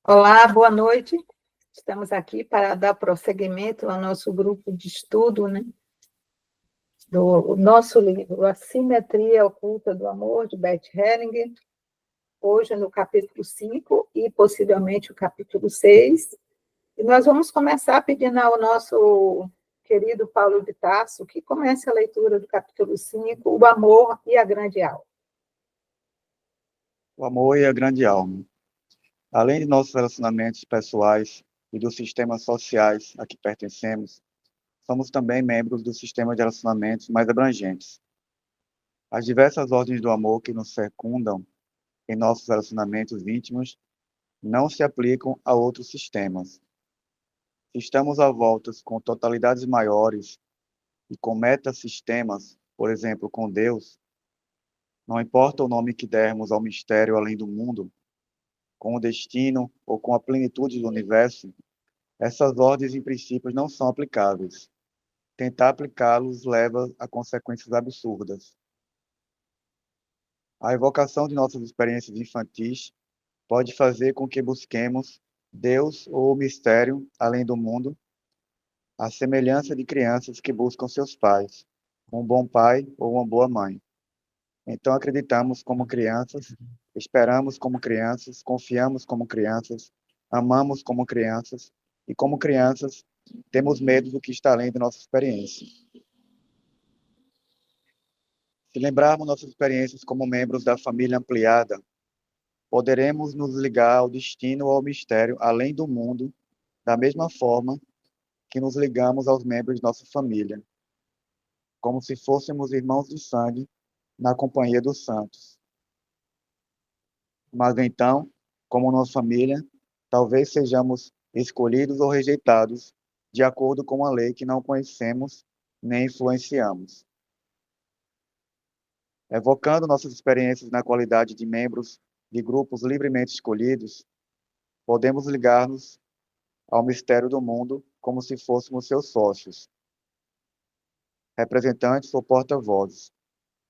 Olá, boa noite. Estamos aqui para dar prosseguimento ao nosso grupo de estudo, né, do nosso livro A Simetria Oculta do Amor, de Bert Hellinger, hoje no capítulo 5 e possivelmente o capítulo 6. E nós vamos começar pedindo ao nosso querido Paulo de Tarso que comece a leitura do capítulo 5, O Amor e a Grande Alma. O amor e a grande alma. Além de nossos relacionamentos pessoais e dos sistemas sociais a que pertencemos, somos também membros do sistema de relacionamentos mais abrangentes. As diversas ordens do amor que nos circundam em nossos relacionamentos íntimos não se aplicam a outros sistemas. Se estamos a voltas com totalidades maiores e com metasistemas, por exemplo, com Deus, não importa o nome que dermos ao mistério além do mundo, com o destino ou com a plenitude do universo, essas ordens e princípios não são aplicáveis. Tentar aplicá-los leva a consequências absurdas. A evocação de nossas experiências infantis pode fazer com que busquemos Deus ou o mistério além do mundo, à semelhança de crianças que buscam seus pais, um bom pai ou uma boa mãe. Então acreditamos como crianças, esperamos como crianças, confiamos como crianças, amamos como crianças e como crianças temos medo do que está além da nossa experiência. Se lembrarmos nossas experiências como membros da família ampliada, poderemos nos ligar ao destino ou ao mistério além do mundo, da mesma forma que nos ligamos aos membros de nossa família, como se fôssemos irmãos de sangue na companhia dos santos. Mas então, como nossa família, talvez sejamos escolhidos ou rejeitados de acordo com uma lei que não conhecemos nem influenciamos. Evocando nossas experiências na qualidade de membros de grupos livremente escolhidos, podemos ligar-nos ao mistério do mundo como se fôssemos seus sócios, representantes ou porta-vozes,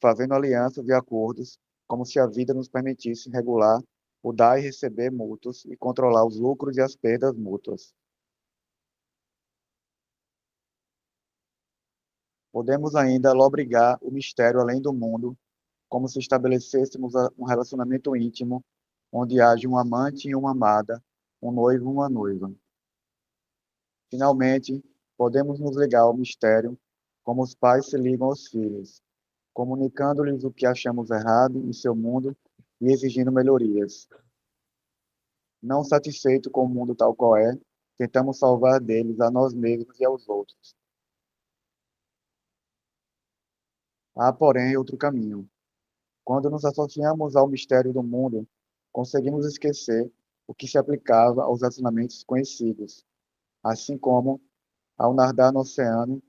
fazendo alianças e acordos como se a vida nos permitisse regular o dar e receber mútuos e controlar os lucros e as perdas mútuas. Podemos ainda lobrigar o mistério além do mundo, como se estabelecêssemos um relacionamento íntimo, onde haja um amante e uma amada, um noivo e uma noiva. Finalmente, podemos nos ligar ao mistério, como os pais se ligam aos filhos, comunicando-lhes o que achamos errado em seu mundo e exigindo melhorias. Não satisfeito com o mundo tal qual é, tentamos salvar deles a nós mesmos e aos outros. Há, porém, outro caminho. Quando nos associamos ao mistério do mundo, conseguimos esquecer o que se aplicava aos relacionamentos conhecidos, assim como, ao nadar no oceano,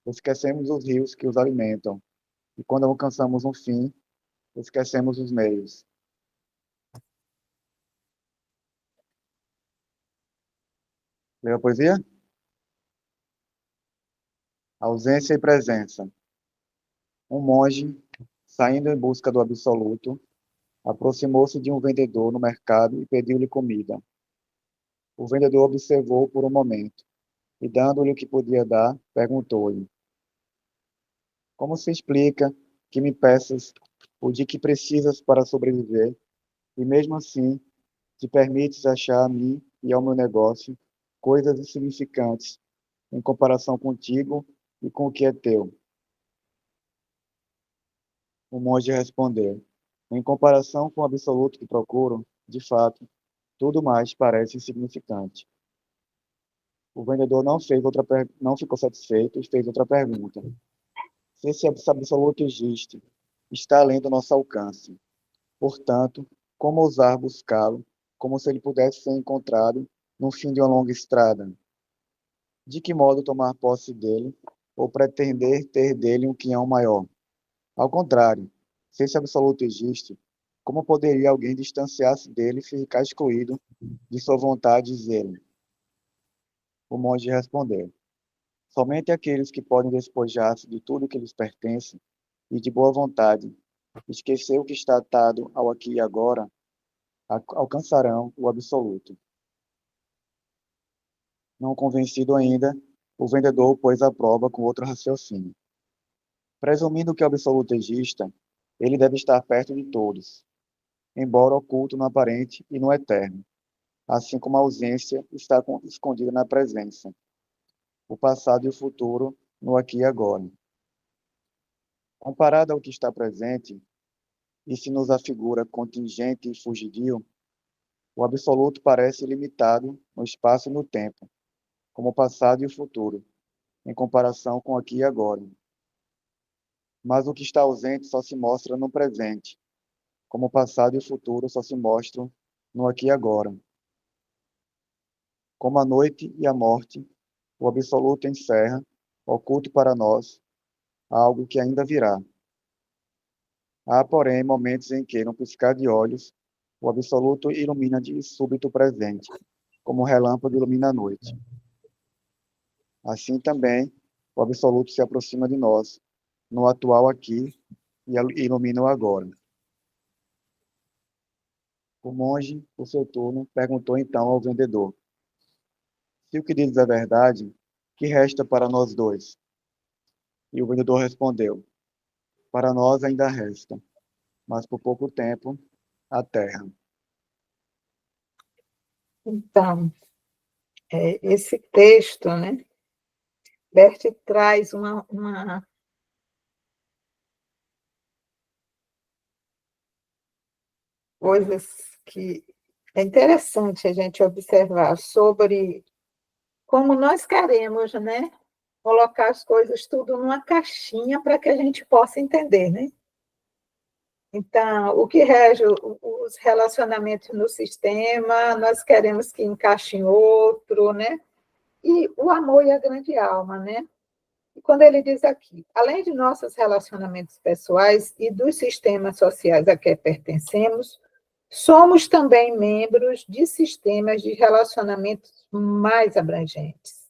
esquecemos os rios que os alimentam, e quando alcançamos um fim, esquecemos os meios. Leu a poesia? Ausência e presença. Um monge, saindo em busca do absoluto, aproximou-se de um vendedor no mercado e pediu-lhe comida. O vendedor observou por um momento e, dando-lhe o que podia dar, perguntou-lhe: Como se explica que me peças o de que precisas para sobreviver e, mesmo assim, te permites achar a mim e ao meu negócio coisas insignificantes em comparação contigo e com o que é teu? O monge respondeu: Em comparação com o absoluto que procuro, de fato, tudo mais parece insignificante. O vendedor não ficou satisfeito e fez outra pergunta. Se esse absoluto existe, está além do nosso alcance. Portanto, como ousar buscá-lo, como se ele pudesse ser encontrado no fim de uma longa estrada? De que modo tomar posse dele, ou pretender ter dele um quinhão maior? Ao contrário, se esse absoluto existe, como poderia alguém distanciar-se dele e ficar excluído de sua vontade e zelo? O monge respondeu: Somente aqueles que podem despojar-se de tudo que lhes pertence e de boa vontade, esquecer o que está atado ao aqui e agora, alcançarão o absoluto. Não convencido ainda, o vendedor o pôs à prova com outro raciocínio. Presumindo que o absoluto exista, ele deve estar perto de todos, embora oculto no aparente e no eterno, assim como a ausência está escondida na presença, o passado e o futuro no aqui e agora. Comparado ao que está presente, e se nos afigura contingente e fugidio, o absoluto parece limitado no espaço e no tempo, como o passado e o futuro, em comparação com aqui e agora. Mas o que está ausente só se mostra no presente, como o passado e o futuro só se mostram no aqui e agora. Como a noite e a morte, o absoluto encerra, oculto para nós, algo que ainda virá. Há, porém, momentos em que, no piscar de olhos, o absoluto ilumina de súbito o presente, como o relâmpago ilumina a noite. Assim também, o absoluto se aproxima de nós, no atual aqui, e ilumina o agora. O monge, por seu turno, perguntou então ao vendedor: se o que dizes é verdade, que resta para nós dois? E o vendedor respondeu: para nós ainda resta, mas por pouco tempo, a terra. Então, esse texto, né, Bert traz coisas que é interessante a gente observar sobre como nós queremos, né, colocar as coisas tudo numa caixinha para que a gente possa entender, né? Então, o que rege os relacionamentos no sistema, nós queremos que encaixe em outro, né? E o amor e a grande alma, né? E quando ele diz aqui, além de nossos relacionamentos pessoais e dos sistemas sociais a que pertencemos, somos também membros de sistemas de relacionamentos mais abrangentes.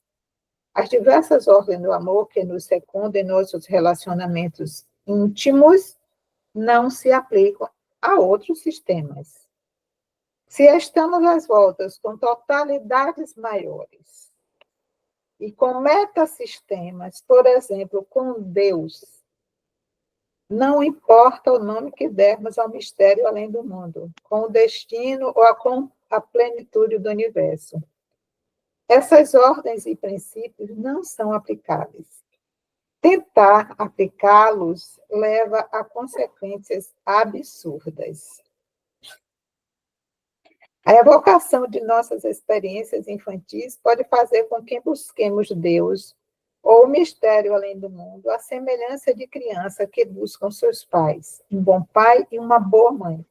As diversas ordens do amor que nos secundam em nossos relacionamentos íntimos não se aplicam a outros sistemas. Se estamos às voltas com totalidades maiores e com metasistemas, por exemplo, com Deus, não importa o nome que dermos ao mistério além do mundo, com o destino ou com a plenitude do universo. Essas ordens e princípios não são aplicáveis. Tentar aplicá-los leva a consequências absurdas. A evocação de nossas experiências infantis pode fazer com que busquemos Deus ou o mistério além do mundo, a semelhança de criança que buscam seus pais, um bom pai e uma boa mãe.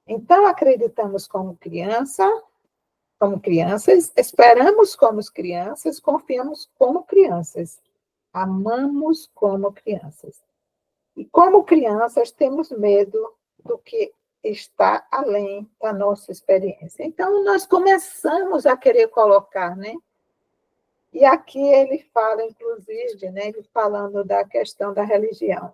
Então, acreditamos como crianças, esperamos como crianças, confiamos como crianças, amamos como crianças. E como crianças, temos medo do que está além da nossa experiência. Então, nós começamos a querer colocar, né? E aqui ele fala, inclusive, né, ele falando da questão da religião.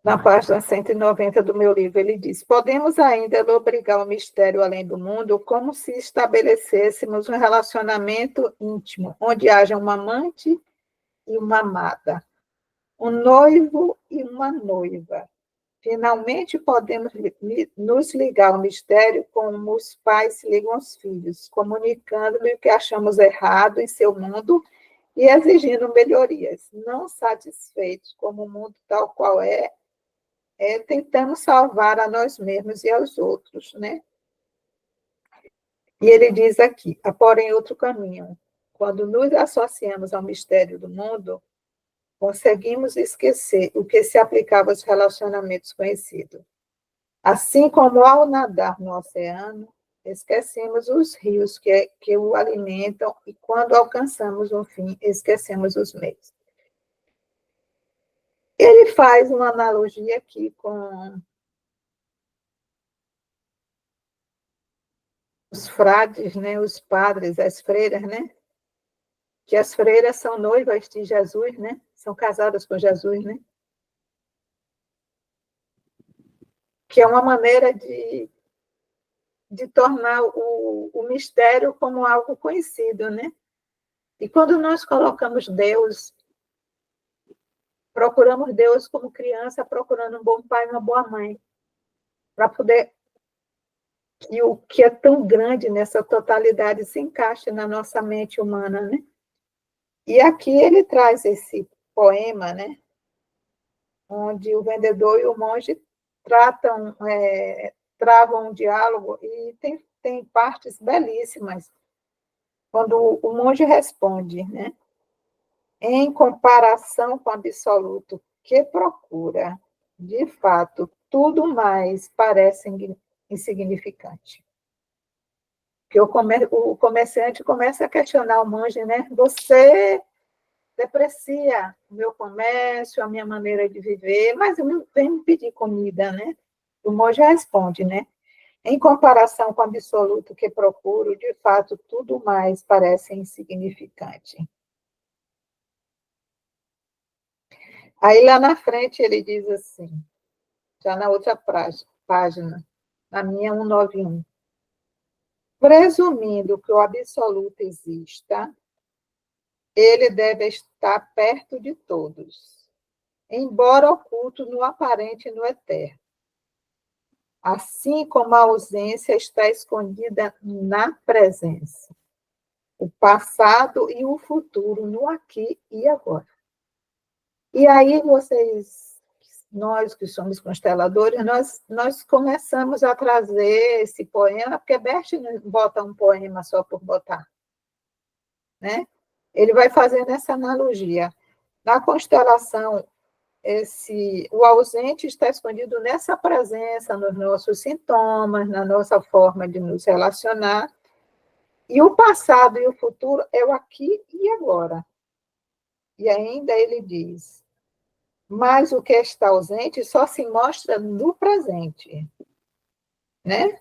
Na página 190 do meu livro, ele diz: podemos ainda lobrigar o mistério além do mundo como se estabelecêssemos um relacionamento íntimo, onde haja um amante e uma amada, um noivo e uma noiva. Finalmente, podemos nos ligar ao mistério como os pais se ligam aos filhos, comunicando-lhe o que achamos errado em seu mundo e exigindo melhorias. Não satisfeitos como o mundo tal qual tentamos salvar a nós mesmos e aos outros, né? E ele diz aqui, há porém outro caminho. Quando nos associamos ao mistério do mundo, conseguimos esquecer o que se aplicava aos relacionamentos conhecidos. Assim como ao nadar no oceano, esquecemos os rios que o alimentam e quando alcançamos o fim, esquecemos os meios. Ele faz uma analogia aqui com os frades, né, os padres, as freiras, né? Que as freiras são noivas de Jesus, né? São casadas com Jesus, né? Que é uma maneira de de tornar o mistério como algo conhecido, né? E quando nós colocamos Deus, procuramos Deus como criança, procurando um bom pai e uma boa mãe, para poder que o que é tão grande nessa totalidade se encaixe na nossa mente humana, né? E aqui ele traz esse poema, né? Onde o vendedor e o monge travam um diálogo e tem partes belíssimas. Quando o monge responde, né? Em comparação com o absoluto que procura, de fato, tudo mais parece insignificante. Porque o comerciante começa a questionar o monge, né? Você deprecia o meu comércio, a minha maneira de viver, mas vem me pedir comida, né? O monge responde, né? Em comparação com o absoluto que procuro, de fato, tudo mais parece insignificante. Aí lá na frente ele diz assim, já na outra página, na minha 191. Presumindo que o absoluto exista, ele deve estar perto de todos, embora oculto no aparente e no eterno. Assim como a ausência está escondida na presença, o passado e o futuro no aqui e agora. E aí nós que somos consteladores, nós começamos a trazer esse poema, porque Bert não bota um poema só por botar, né? Ele vai fazendo essa analogia. Na constelação, o ausente está escondido nessa presença, nos nossos sintomas, na nossa forma de nos relacionar, e o passado e o futuro é o aqui e agora. E ainda ele diz, mas o que está ausente só se mostra no presente, né?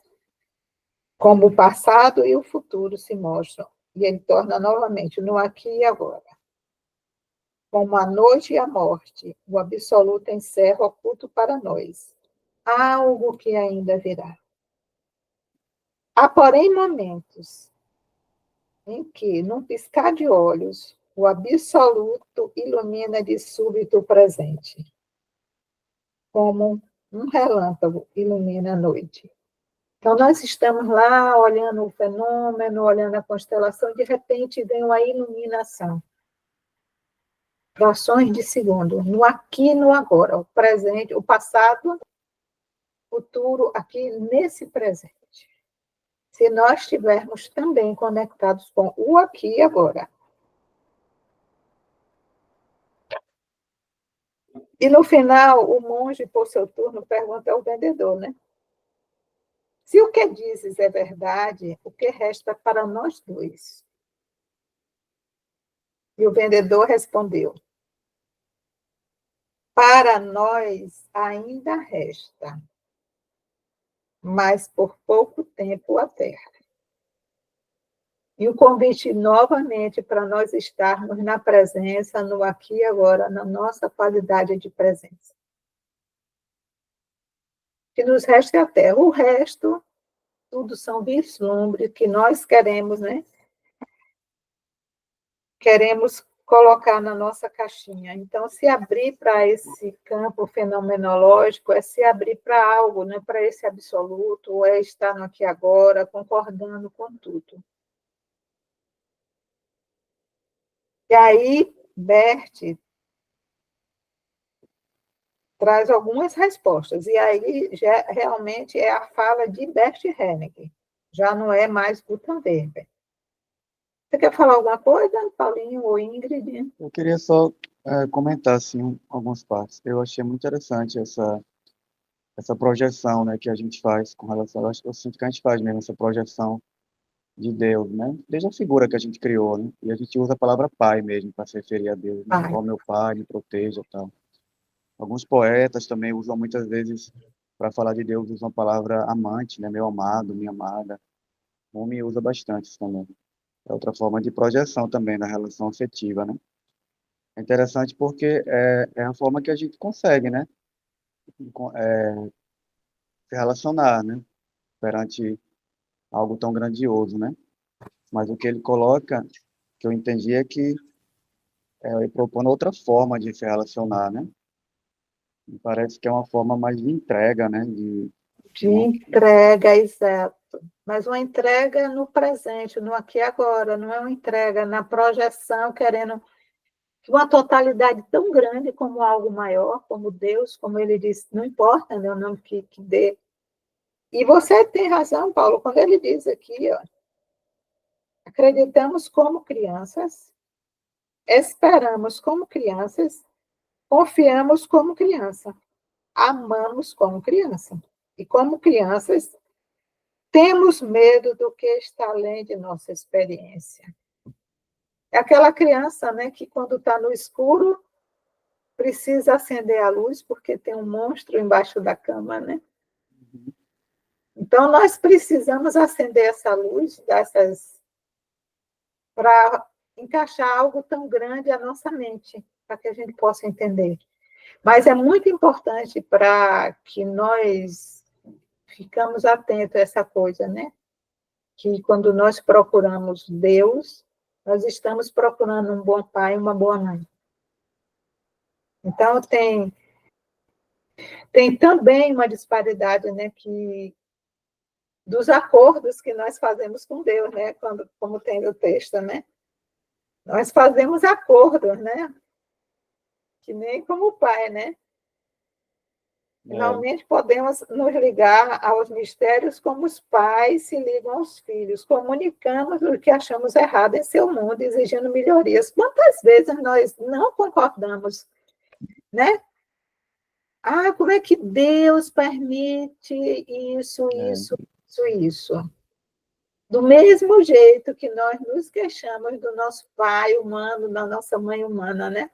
Como o passado e o futuro se mostram, e ele torna novamente no aqui e agora. Como a noite e a morte, o absoluto encerra oculto para nós. Algo que ainda virá. Há, porém, momentos em que, num piscar de olhos, o absoluto ilumina de súbito o presente, como um relâmpago ilumina a noite. Então, nós estamos lá olhando o fenômeno, olhando a constelação, e de repente vem uma iluminação. Frações de segundo, no aqui e no agora, o presente, o passado, o futuro, aqui nesse presente. Se nós estivermos também conectados com o aqui e agora. E no final, o monge, por seu turno, pergunta ao vendedor, né? Se o que dizes é verdade, o que resta para nós dois? E o vendedor respondeu, para nós ainda resta, mas por pouco tempo a terra. E o convite novamente para nós estarmos na presença, no aqui e agora, na nossa qualidade de presença. Que nos resta a terra. O resto, tudo são vislumbres que nós queremos, né? Queremos colocar na nossa caixinha. Então, se abrir para esse campo fenomenológico é se abrir para algo, né? Para esse absoluto, é estar no aqui e agora, concordando com tudo. E aí, Bert traz algumas respostas. E aí, já, realmente, é a fala de Bert Hellinger. Já não é mais Gutenberg. Você quer falar alguma coisa, Paulinho ou Ingrid? Eu queria só comentar assim, algumas partes. Eu achei muito interessante essa projeção, né, que a gente faz com relação. Eu sinto que a gente faz mesmo essa projeção de Deus, né? Desde a figura que a gente criou, né? E a gente usa a palavra pai mesmo para se referir a Deus, né? Ai, Ó meu pai, me proteja, tal. Alguns poetas também usam muitas vezes para falar de Deus usam a palavra amante, né? Meu amado, minha amada. O homem usa bastante isso também. É outra forma de projeção também da relação afetiva, né? É interessante porque é a forma que a gente consegue, né? Se relacionar, né? Perante algo tão grandioso, né? Mas o que ele coloca, que eu entendi, é que ele propõe outra forma de se relacionar, né? Me parece que é uma forma mais de entrega, né? De Uma, entrega, exato. Mas uma entrega no presente, no aqui e agora, não é uma entrega na projeção, querendo uma totalidade tão grande como algo maior, como Deus, como ele disse, não importa, né, o nome que dê. E você tem razão, Paulo, quando ele diz aqui, ó, acreditamos como crianças, esperamos como crianças, confiamos como criança, amamos como criança. E como crianças, temos medo do que está além de nossa experiência. É aquela criança, né, que quando está no escuro precisa acender a luz porque tem um monstro embaixo da cama, né? Então nós precisamos acender essa luz para encaixar algo tão grande à nossa mente, para que a gente possa entender. Mas é muito importante para que nós ficamos atentos a essa coisa, né? Que quando nós procuramos Deus, nós estamos procurando um bom pai e uma boa mãe. Então, tem também uma disparidade, né, dos acordos que nós fazemos com Deus, né, como tem no texto, né? Nós fazemos acordos, né? Que nem como o pai, né? é, Finalmente podemos nos ligar aos mistérios como os pais se ligam aos filhos, comunicamos o que achamos errado em seu mundo, exigindo melhorias. Quantas vezes nós não concordamos, né? Ah, como é que Deus permite isso, é, isso, isso, isso? Do mesmo jeito que nós nos queixamos do nosso pai humano, da nossa mãe humana, né?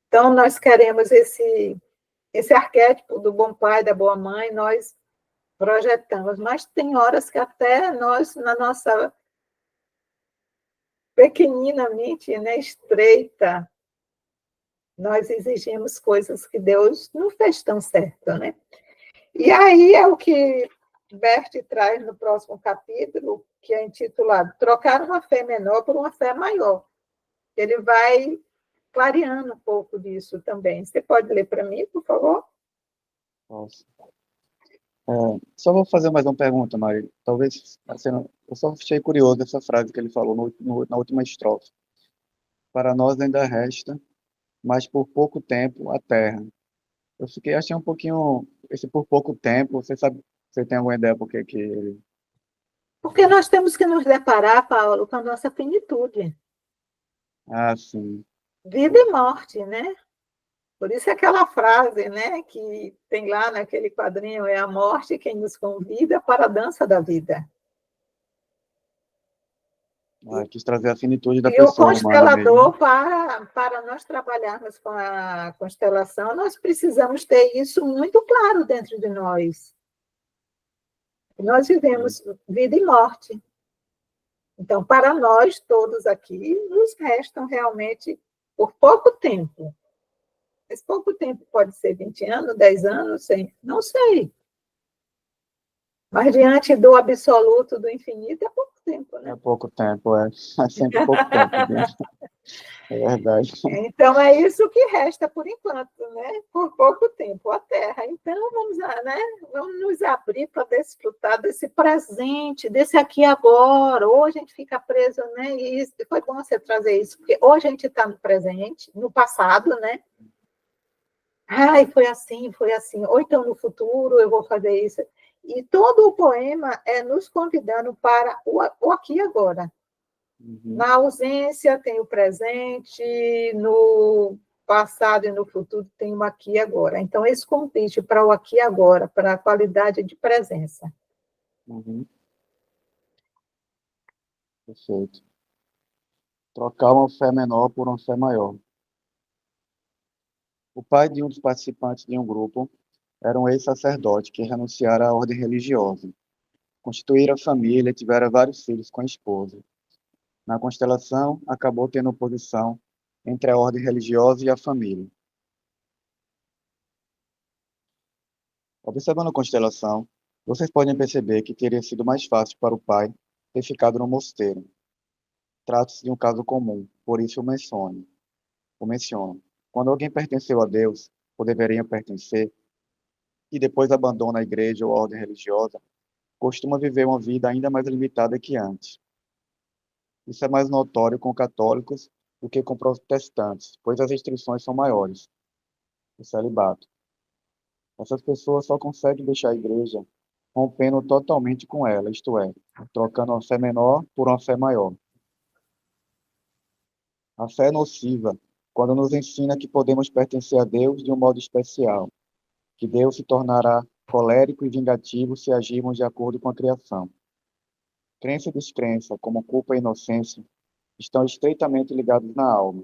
Então, nós queremos esse arquétipo do bom pai, da boa mãe, nós projetamos, mas tem horas que até nós, na nossa pequenina mente, né, estreita, nós exigimos coisas que Deus não fez tão certo, né? E aí é o que Bert traz no próximo capítulo, que é intitulado Trocar uma fé menor por uma fé maior. Ele vai clareando um pouco disso também. Você pode ler para mim, por favor? nossa. É, só vou fazer mais uma pergunta, Mari. Talvez, assim, eu só achei curioso essa frase que ele falou na última estrofe. Para nós ainda resta, mas por pouco tempo, a terra. Achei um pouquinho, esse por pouco tempo, você sabe, você tem alguma ideia por que ele... Porque nós temos que nos deparar, Paulo, com a nossa finitude. Ah, sim. Vida e morte, né? Por isso é aquela frase, né, que tem lá naquele quadrinho, é a morte quem nos convida para a dança da vida. Ah, quis trazer a finitude da E o pessoa humana mesmo. constelador, para nós trabalharmos com a constelação, nós precisamos ter isso muito claro dentro de nós. Nós Sim. vivemos vida e morte. Então, para nós todos aqui, nos restam realmente por pouco tempo. Esse pouco tempo pode ser 20 anos, 10 anos, 100, não sei. Mas diante do absoluto, do infinito, é pouco tempo, É né? pouco tempo, é. É sempre pouco tempo mesmo. É verdade. Então, é isso que resta por enquanto, né? Por pouco tempo, a Terra. Então, né? Vamos nos abrir para desfrutar desse presente, desse aqui e agora. Hoje a gente fica preso, né? E isso, foi bom você trazer isso, porque hoje a gente está no presente, no passado, né? Ai, foi assim, foi assim. Ou então no futuro eu vou fazer isso. E todo o poema é nos convidando para o aqui e agora. Uhum, Na ausência tem o presente, no passado e no futuro tem o aqui e agora. Então, esse convite para o aqui e agora, para a qualidade de presença. uhum, perfeito. Trocar uma fé menor por uma fé maior. O pai de um dos participantes de um grupo era um ex-sacerdote que renunciara à ordem religiosa, constituíra família e tivera vários filhos com a esposa. Na constelação, acabou tendo oposição entre a ordem religiosa e a família. Observando a constelação, Vocês podem perceber que teria sido mais fácil para o pai ter ficado no mosteiro. Trata-se de um caso comum, por isso o menciono. Quando alguém pertenceu a Deus, ou deveria pertencer, e depois abandona a igreja ou a ordem religiosa, costuma viver uma vida ainda mais limitada que antes. Isso é mais notório com católicos do que com protestantes, pois as restrições são maiores. O celibato. Essas pessoas só conseguem deixar a igreja rompendo totalmente com ela, isto é, trocando uma fé menor por uma fé maior. A fé é nociva quando nos ensina que podemos pertencer a Deus de um modo especial, que Deus se tornará colérico e vingativo se agirmos de acordo com a criação. Crença e descrença, como culpa e inocência, estão estreitamente ligados na alma.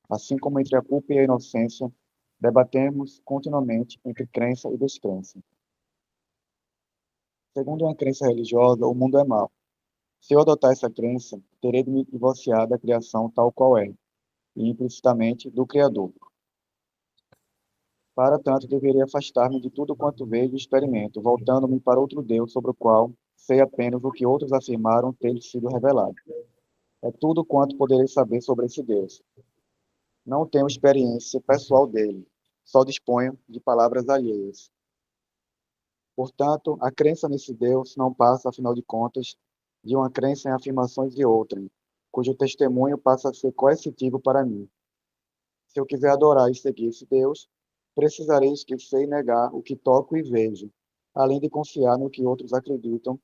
Assim como entre a culpa e a inocência, debatemos continuamente entre crença e descrença. Segundo uma crença religiosa, o mundo é mau. Se eu adotar essa crença, terei de me divorciar da criação tal qual é, e implicitamente do Criador. Para tanto, deveria afastar-me de tudo quanto vejo e experimento, voltando-me para outro Deus sobre o qual sei apenas o que outros afirmaram ter sido revelado. É tudo quanto poderei saber sobre esse Deus. Não tenho experiência pessoal dele, só disponho de palavras alheias. Portanto, a crença nesse Deus não passa, afinal de contas, de uma crença em afirmações de outrem, cujo testemunho passa a ser coercitivo para mim. Se eu quiser adorar e seguir esse Deus, precisarei esquecer e negar o que toco e vejo, além de confiar no que outros acreditam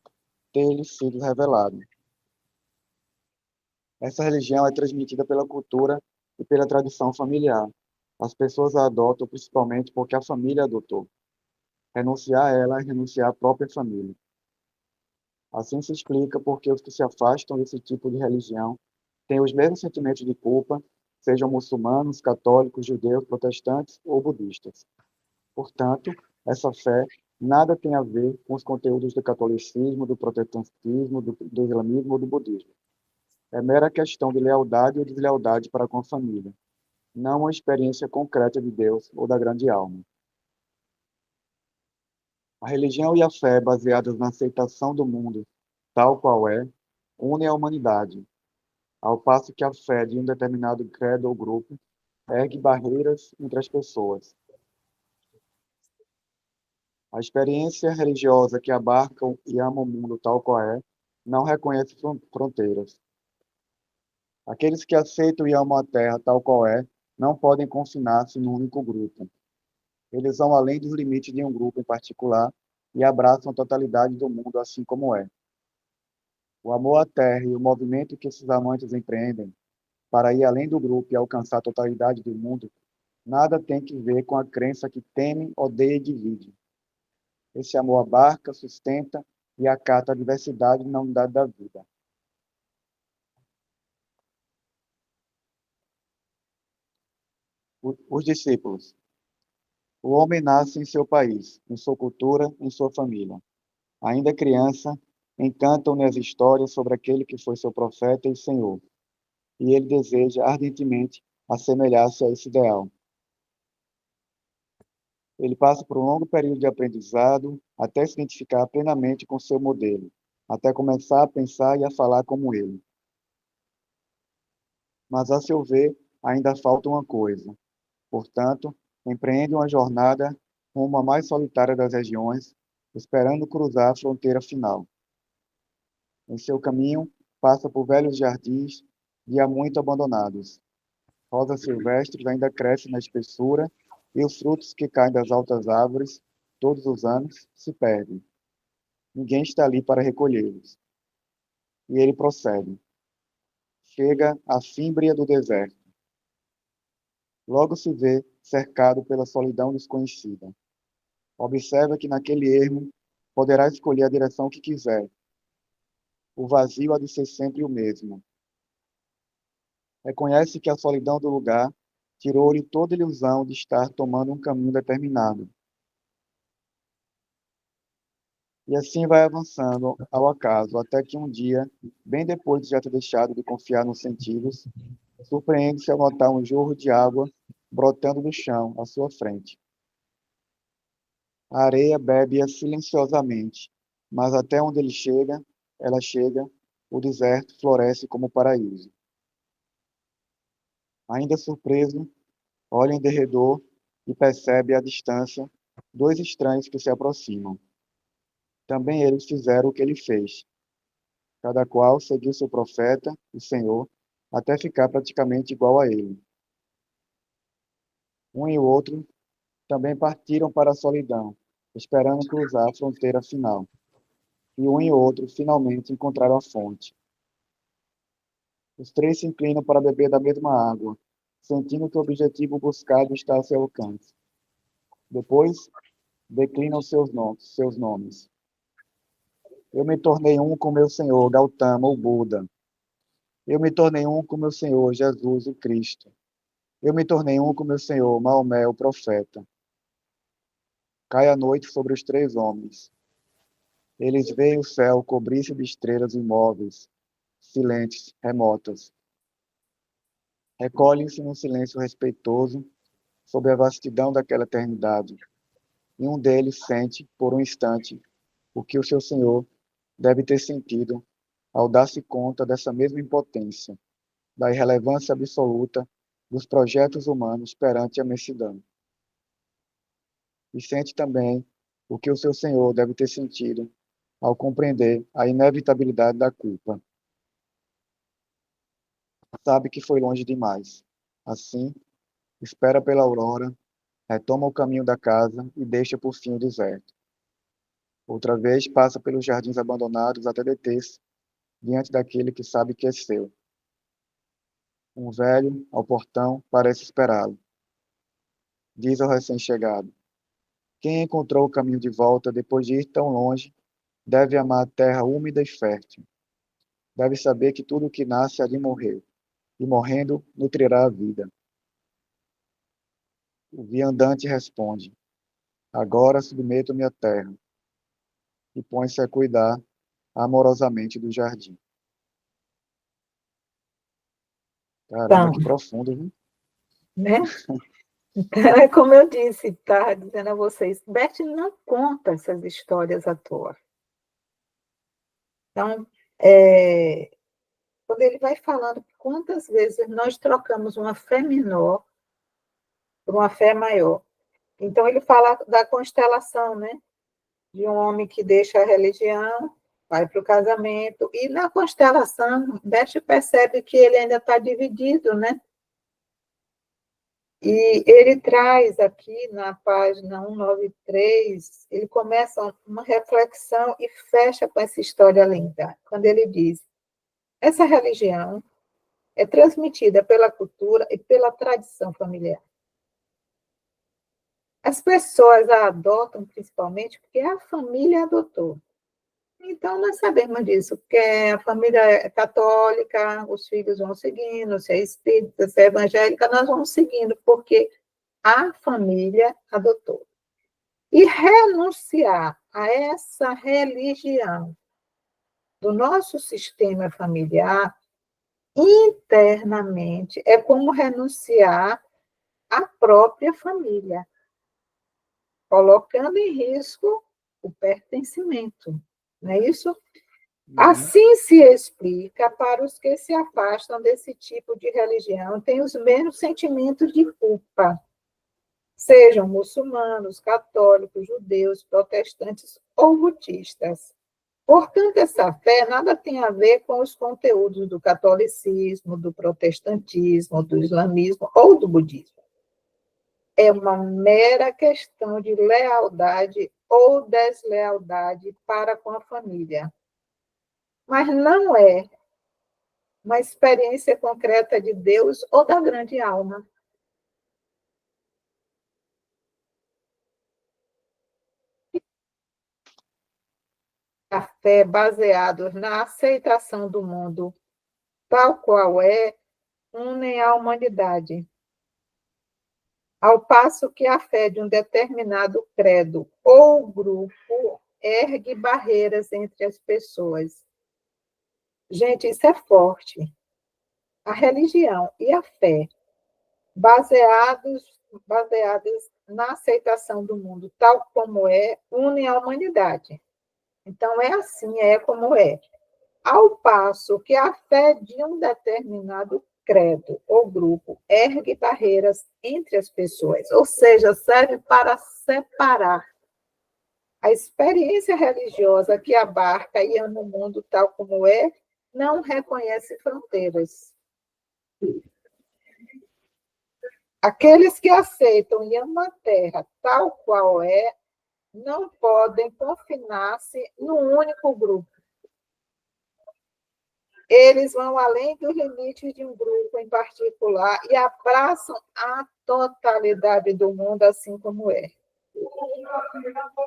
ter-lhe sido revelado. Essa religião é transmitida pela cultura e pela tradição familiar. As pessoas a adotam principalmente porque a família adotou. Renunciar a ela é renunciar à própria família. Assim se explica porque os que se afastam desse tipo de religião têm os mesmos sentimentos de culpa, sejam muçulmanos, católicos, judeus, protestantes ou budistas. Portanto, essa fé nada tem a ver com os conteúdos do catolicismo, do protestantismo, do islamismo ou do budismo. É mera questão de lealdade ou deslealdade para com a família, não uma experiência concreta de Deus ou da grande alma. A religião e a fé, baseadas na aceitação do mundo tal qual é, unem a humanidade, ao passo que a fé de um determinado credo ou grupo ergue barreiras entre as pessoas. A experiência religiosa que abarca e ama o mundo tal qual é, não reconhece fronteiras. Aqueles que aceitam e amam a terra tal qual é, não podem confinar-se num único grupo. Eles vão além dos limites de um grupo em particular e abraçam a totalidade do mundo assim como é. O amor à terra e o movimento que esses amantes empreendem para ir além do grupo e alcançar a totalidade do mundo, nada tem que ver com a crença que teme, odeia e divide. Esse amor abarca, sustenta e acata a diversidade na unidade da vida. Os discípulos. O homem nasce em seu país, em sua cultura, em sua família. Ainda criança, encantam-lhe as histórias sobre aquele que foi seu profeta e Senhor, e ele deseja ardentemente assemelhar-se a esse ideal. Ele passa por um longo período de aprendizado até se identificar plenamente com seu modelo, até começar a pensar e a falar como ele. Mas, a seu ver, ainda falta uma coisa. Portanto, empreende uma jornada rumo à mais solitária das regiões, esperando cruzar a fronteira final. Em seu caminho, passa por velhos jardins e há muito abandonados. Rosas silvestres ainda crescem na espessura e os frutos que caem das altas árvores, todos os anos, se perdem. Ninguém está ali para recolhê-los. E ele prossegue. Chega à fímbria do deserto. Logo se vê cercado pela solidão desconhecida. Observa que naquele ermo poderá escolher a direção que quiser. O vazio há de ser sempre o mesmo. Reconhece que a solidão do lugar tirou-lhe toda ilusão de estar tomando um caminho determinado. E assim vai avançando ao acaso, até que um dia, bem depois de já ter deixado de confiar nos sentidos, surpreende-se ao notar um jorro de água brotando do chão à sua frente. A areia bebe-a silenciosamente, mas até onde ela chega, o deserto floresce como paraíso. Ainda surpreso, olha em derredor e percebe à distância dois estranhos que se aproximam. Também eles fizeram o que ele fez. Cada qual seguiu seu profeta, o Senhor, até ficar praticamente igual a ele. Um e o outro também partiram para a solidão, esperando cruzar a fronteira final. E um e outro finalmente encontraram a fonte. Os três se inclinam para beber da mesma água, sentindo que o objetivo buscado está a seu alcance. Depois, declinam seus nomes. Eu me tornei um com meu Senhor, Gautama, o Buda. Eu me tornei um com meu Senhor, Jesus, o Cristo. Eu me tornei um com meu Senhor, Maomé, o profeta. Cai a noite sobre os três homens. Eles veem o céu cobrir-se de estrelas imóveis, silentes, remotas. Recolhem-se num silêncio respeitoso sobre a vastidão daquela eternidade. E um deles sente, por um instante, o que o seu Senhor deve ter sentido ao dar-se conta dessa mesma impotência, da irrelevância absoluta dos projetos humanos perante a imensidão. E sente também o que o seu Senhor deve ter sentido ao compreender a inevitabilidade da culpa. Sabe que foi longe demais. Assim, espera pela aurora, retoma o caminho da casa e deixa por fim o deserto. Outra vez passa pelos jardins abandonados até deter-se diante daquele que sabe que é seu. Um velho, ao portão, parece esperá-lo. Diz ao recém-chegado: quem encontrou o caminho de volta depois de ir tão longe, deve amar a terra úmida e fértil. Deve saber que tudo o que nasce há de morrer, e morrendo nutrirá a vida. O viandante responde: agora submeto-me à terra, e põe-se a cuidar amorosamente do jardim. Caramba, Então, que profundo, viu? né? Então, é como eu disse, estava dizendo a vocês, Bert não conta essas histórias à toa. Então, quando ele vai falando quantas vezes nós trocamos uma fé menor por uma fé maior. Então, ele fala da constelação, né? De um homem que deixa a religião, vai para o casamento, e na constelação, Bert percebe que ele ainda está dividido, né? E ele traz aqui na página 193, ele começa uma reflexão e fecha com essa história linda, quando ele diz: essa religião é transmitida pela cultura e pela tradição familiar. As pessoas a adotam principalmente porque a família adotou. Então, nós sabemos disso, porque a família é católica, os filhos vão seguindo, se é espírita, se é evangélica, nós vamos seguindo, porque a família adotou. E renunciar a essa religião do nosso sistema familiar, internamente, é como renunciar à própria família, colocando em risco o pertencimento. Não é isso? Assim se explica para os que se afastam desse tipo de religião, têm os mesmos sentimentos de culpa, sejam muçulmanos, católicos, judeus, protestantes ou budistas. Portanto, essa fé nada tem a ver com os conteúdos do catolicismo, do protestantismo, do islamismo ou do budismo. É uma mera questão de lealdade ou deslealdade para com a família. Mas não é uma experiência concreta de Deus ou da grande alma. A fé baseada na aceitação do mundo tal qual é, unem a humanidade. Ao passo que a fé de um determinado credo ou grupo ergue barreiras entre as pessoas. Gente, isso é forte. A religião e a fé, baseadas na aceitação do mundo tal como é, unem a humanidade. Então, é assim, é como é. Ao passo que a fé de um determinado credo ou grupo ergue barreiras entre as pessoas, ou seja, serve para separar a experiência religiosa que abarca e ama o mundo tal como é, não reconhece fronteiras. Aqueles que aceitam e amam a terra tal qual é, não podem confinar-se num único grupo. Eles vão além dos limites de um grupo em particular e abraçam a totalidade do mundo assim como é.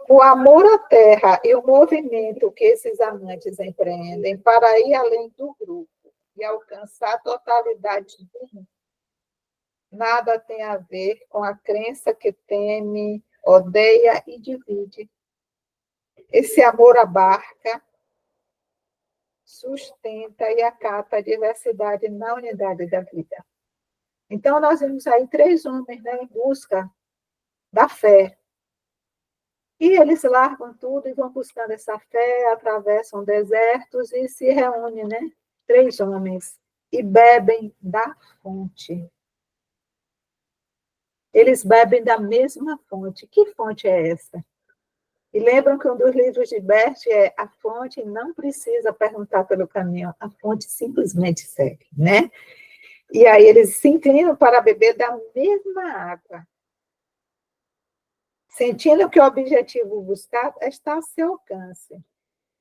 O amor à terra e o movimento que esses amantes empreendem para ir além do grupo e alcançar a totalidade do mundo nada tem a ver com a crença que teme, odeia e divide. Esse amor abarca, sustenta e acata a diversidade na unidade da vida. Então, nós vimos aí 3 homens, né, em busca da fé. E eles largam tudo e vão buscando essa fé, atravessam desertos e se reúnem, né? 3 homens, e bebem da fonte. Eles bebem da mesma fonte. Que fonte é essa? E lembram que um dos livros de Bert é a fonte não precisa perguntar pelo caminho, a fonte simplesmente segue, né? E aí eles se inclinam para beber da mesma água, sentindo que o objetivo buscado está a seu alcance.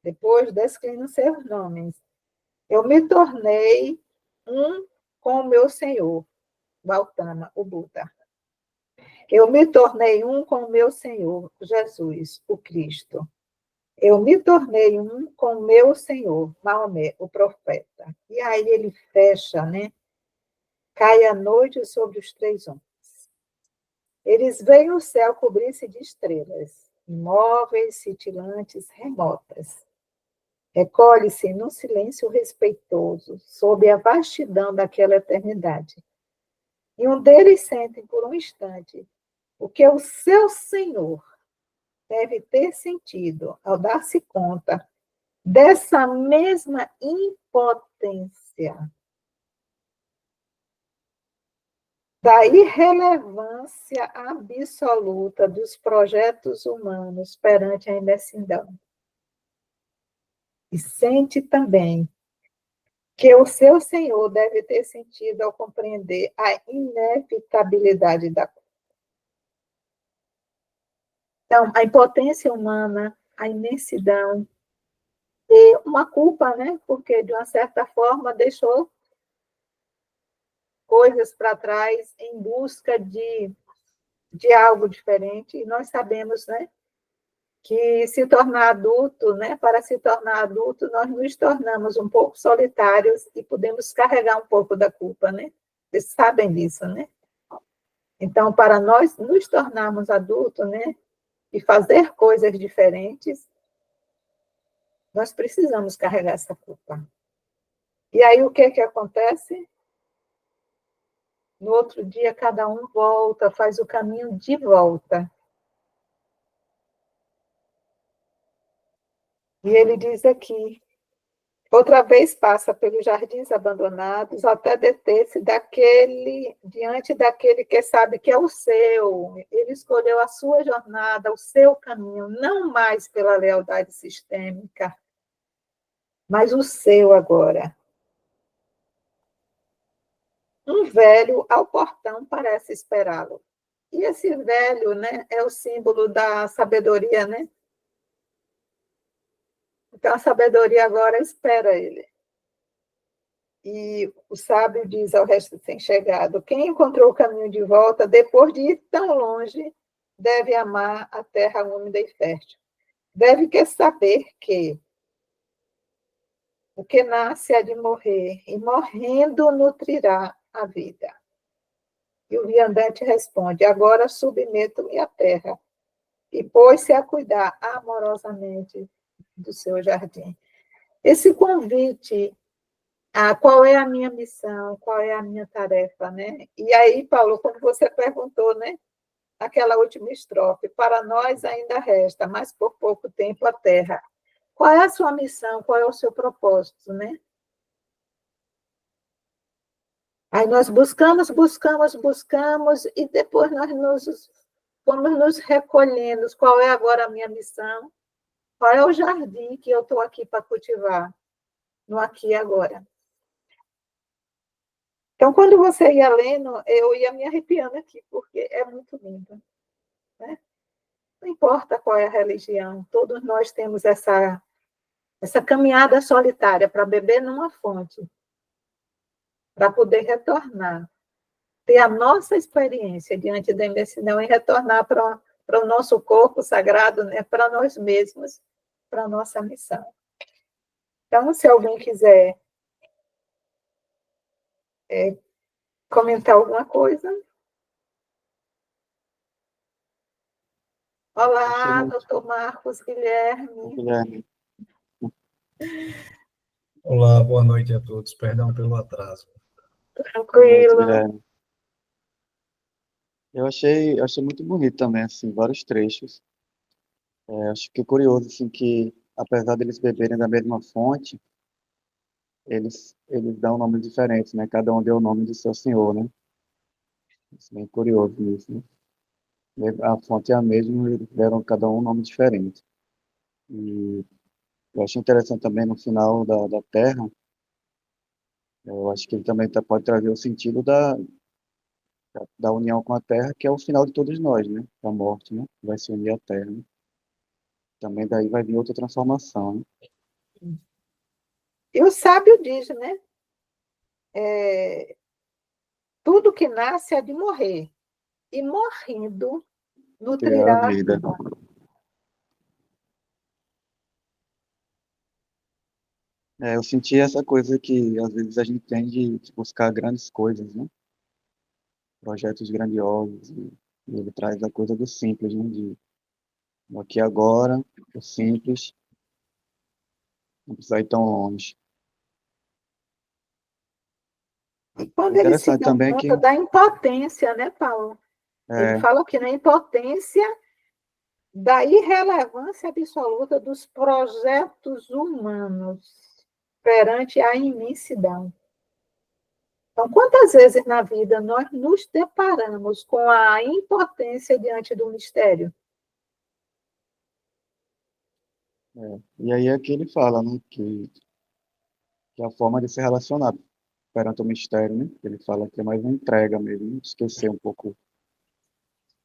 Depois desclinam seus nomes. Eu me tornei um com o meu Senhor, Gautama, o Buda. Eu me tornei um com o meu Senhor, Jesus, o Cristo. Eu me tornei um com o meu Senhor, Maomé, o profeta. E aí ele fecha, né? Cai a noite sobre os 3 homens. Eles veem o céu cobrir-se de estrelas, imóveis, cintilantes, remotas. Recolhe-se num silêncio respeitoso, sob a vastidão daquela eternidade. E um deles sente por um instante o que o seu Senhor deve ter sentido ao dar-se conta dessa mesma impotência, da irrelevância absoluta dos projetos humanos perante a imensidão. E sente também que o seu Senhor deve ter sentido ao compreender a inevitabilidade da culpa. Então, a impotência humana, a imensidão, e uma culpa, né? Porque, de uma certa forma, deixou coisas para trás em busca de algo diferente. E nós sabemos, né? Que se tornar adulto, né? Para se tornar adulto, nós nos tornamos um pouco solitários e podemos carregar um pouco da culpa, né? Vocês sabem disso, né? Então, para nós nos tornarmos adultos, né? E fazer coisas diferentes, nós precisamos carregar essa culpa. E aí, o que acontece? No outro dia, cada um volta, faz o caminho de volta. E ele diz aqui, outra vez passa pelos jardins abandonados, até deter-se diante daquele que sabe que é o seu. Ele escolheu a sua jornada, o seu caminho, não mais pela lealdade sistêmica, mas o seu agora. Um velho ao portão parece esperá-lo. E esse velho, né, é o símbolo da sabedoria, né? Então, a sabedoria agora espera ele. E o sábio diz ao recém-chegado: quem encontrou o caminho de volta, depois de ir tão longe, deve amar a terra úmida e fértil. Deve quer saber que o que nasce há de morrer, e morrendo nutrirá a vida. E o viandante responde: agora submeto-me à terra, e pôs-se a cuidar amorosamente do seu jardim. Esse convite qual é a minha missão, qual é a minha tarefa, né? E aí, Paulo, como você perguntou, né? Aquela última estrofe, para nós ainda resta, mas por pouco tempo, a terra. Qual é a sua missão? Qual é o seu propósito, né? Aí nós buscamos, e depois vamos nos recolhendo. Qual é agora a minha missão? Qual é o jardim que eu estou aqui para cultivar? No aqui e agora. Então, quando você ia lendo, eu ia me arrepiando aqui, porque é muito lindo. Né? Não importa qual é a religião, todos nós temos essa caminhada solitária para beber numa fonte, para poder retornar, ter a nossa experiência diante da imensidão e retornar para o nosso corpo sagrado, né? Para nós mesmos, para a nossa missão. Então, se alguém quiser comentar alguma coisa. Olá, doutor Marcos Guilherme. Guilherme. Olá, boa noite a todos. Perdão pelo atraso. Tranquilo. Eu achei muito bonito também, assim, vários trechos. Acho que é curioso, assim, que apesar deles beberem da mesma fonte, eles dão nomes diferentes, né? Cada um deu o nome do seu senhor, né? Isso é bem curioso isso, né? A fonte é a mesma, eles deram cada um um nome diferente. E eu acho interessante também no final da Terra, eu acho que ele também pode trazer o sentido da união com a Terra, que é o final de todos nós, né? Da morte, né? Vai se unir à Terra, né? Também daí vai vir outra transformação, né? E o sábio diz, né? Tudo que nasce é de morrer, e morrendo Criar a nutrirá a vida. vida. Eu senti essa coisa que às vezes a gente tem de buscar grandes coisas, né? Projetos grandiosos, e ele traz a coisa do simples, né? Do aqui e agora, o simples, não precisa ir tão longe. E quando ele se Interessante dá também conta que da impotência, né, Paulo? Ele é, fala que na impotência da irrelevância absoluta dos projetos humanos perante a imensidão. Então, quantas vezes na vida nós nos deparamos com a impotência diante do mistério? e aí é que ele fala, né? Que é a forma de se relacionar perante o mistério, né? Ele fala que é mais uma entrega mesmo, esquecer um pouco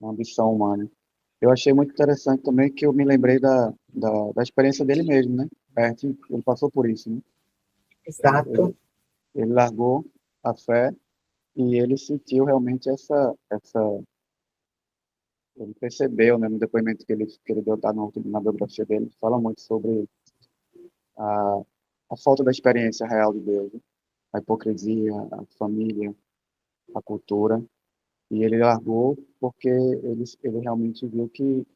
a ambição humana. Eu achei muito interessante também que eu me lembrei da experiência dele mesmo, né? Bert, ele passou por isso, né? Exato. Ele largou a fé e ele sentiu realmente ele percebeu, né, no depoimento que ele deu tá na biografia dele, ele fala muito sobre a, a falta da experiência real de Deus, né? A hipocrisia, a família, a cultura, e ele largou porque ele realmente viu que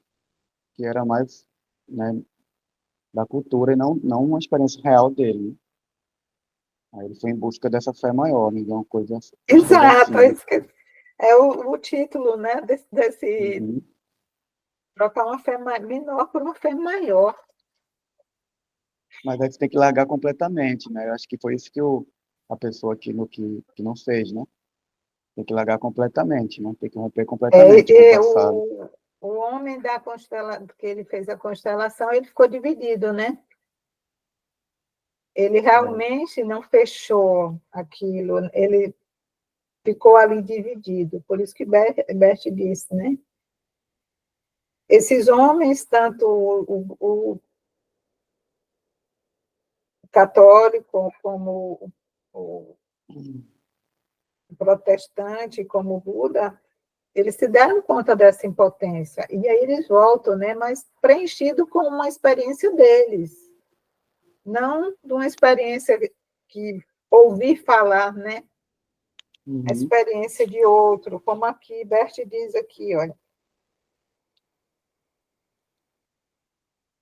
era mais, né, da cultura e não uma experiência real dele, né? Aí ele foi em busca dessa fé maior, né, de uma coisa que esteja Exato. acima. É o título, né, desse Uhum. trocar uma fé menor por uma fé maior. Mas aí você tem que largar completamente, né? Eu acho que foi isso que a pessoa que não fez, né? Tem que largar completamente, né? Tem que romper completamente com o passado. O homem da constelação, que ele fez a constelação, ele ficou dividido, né? Ele realmente não fechou aquilo, ele ficou ali dividido. Por isso que Bert disse, né? Esses homens, tanto o católico como o protestante, como o Buda, eles se deram conta dessa impotência. E aí eles voltam, né? Mas preenchido com uma experiência deles, não de uma experiência que ouvir falar, né? A Uhum. experiência de outro, como aqui, Bert diz aqui, olha.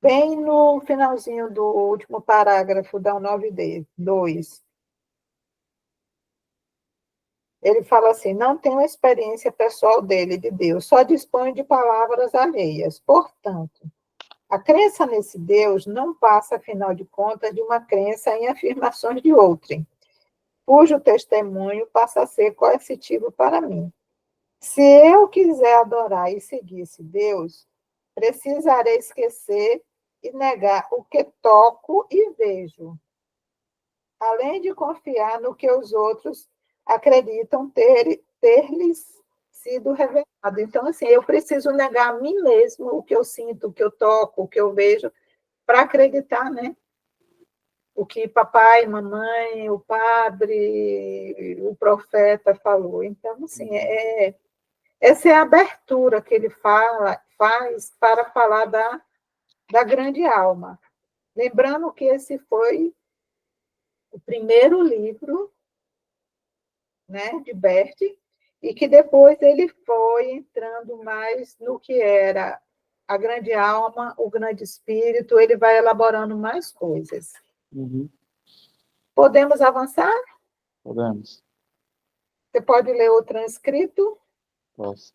Bem no finalzinho do último parágrafo da 9.2, ele fala assim: não tem uma experiência pessoal dele, de Deus, só dispõe de palavras alheias. Portanto, A crença nesse Deus não passa, afinal de contas, de uma crença em afirmações de outrem, cujo testemunho passa a ser coercitivo para mim. Se eu quiser adorar e seguir esse Deus, precisarei esquecer e negar o que toco e vejo, além de confiar no que os outros acreditam ter-lhes sido revelado. Então, assim, eu preciso negar a mim mesmo o que eu sinto, o que eu toco, o que eu vejo, para acreditar, né? O que papai, mamãe, o padre, o profeta falou. Então, assim, essa é a abertura que ele faz para falar da grande alma. Lembrando que esse foi o primeiro livro, né, de Bert, e que depois ele foi entrando mais no que era a grande alma, o grande espírito, ele vai elaborando mais coisas. Uhum. Podemos avançar? Podemos. Você pode ler o transcrito? Posso.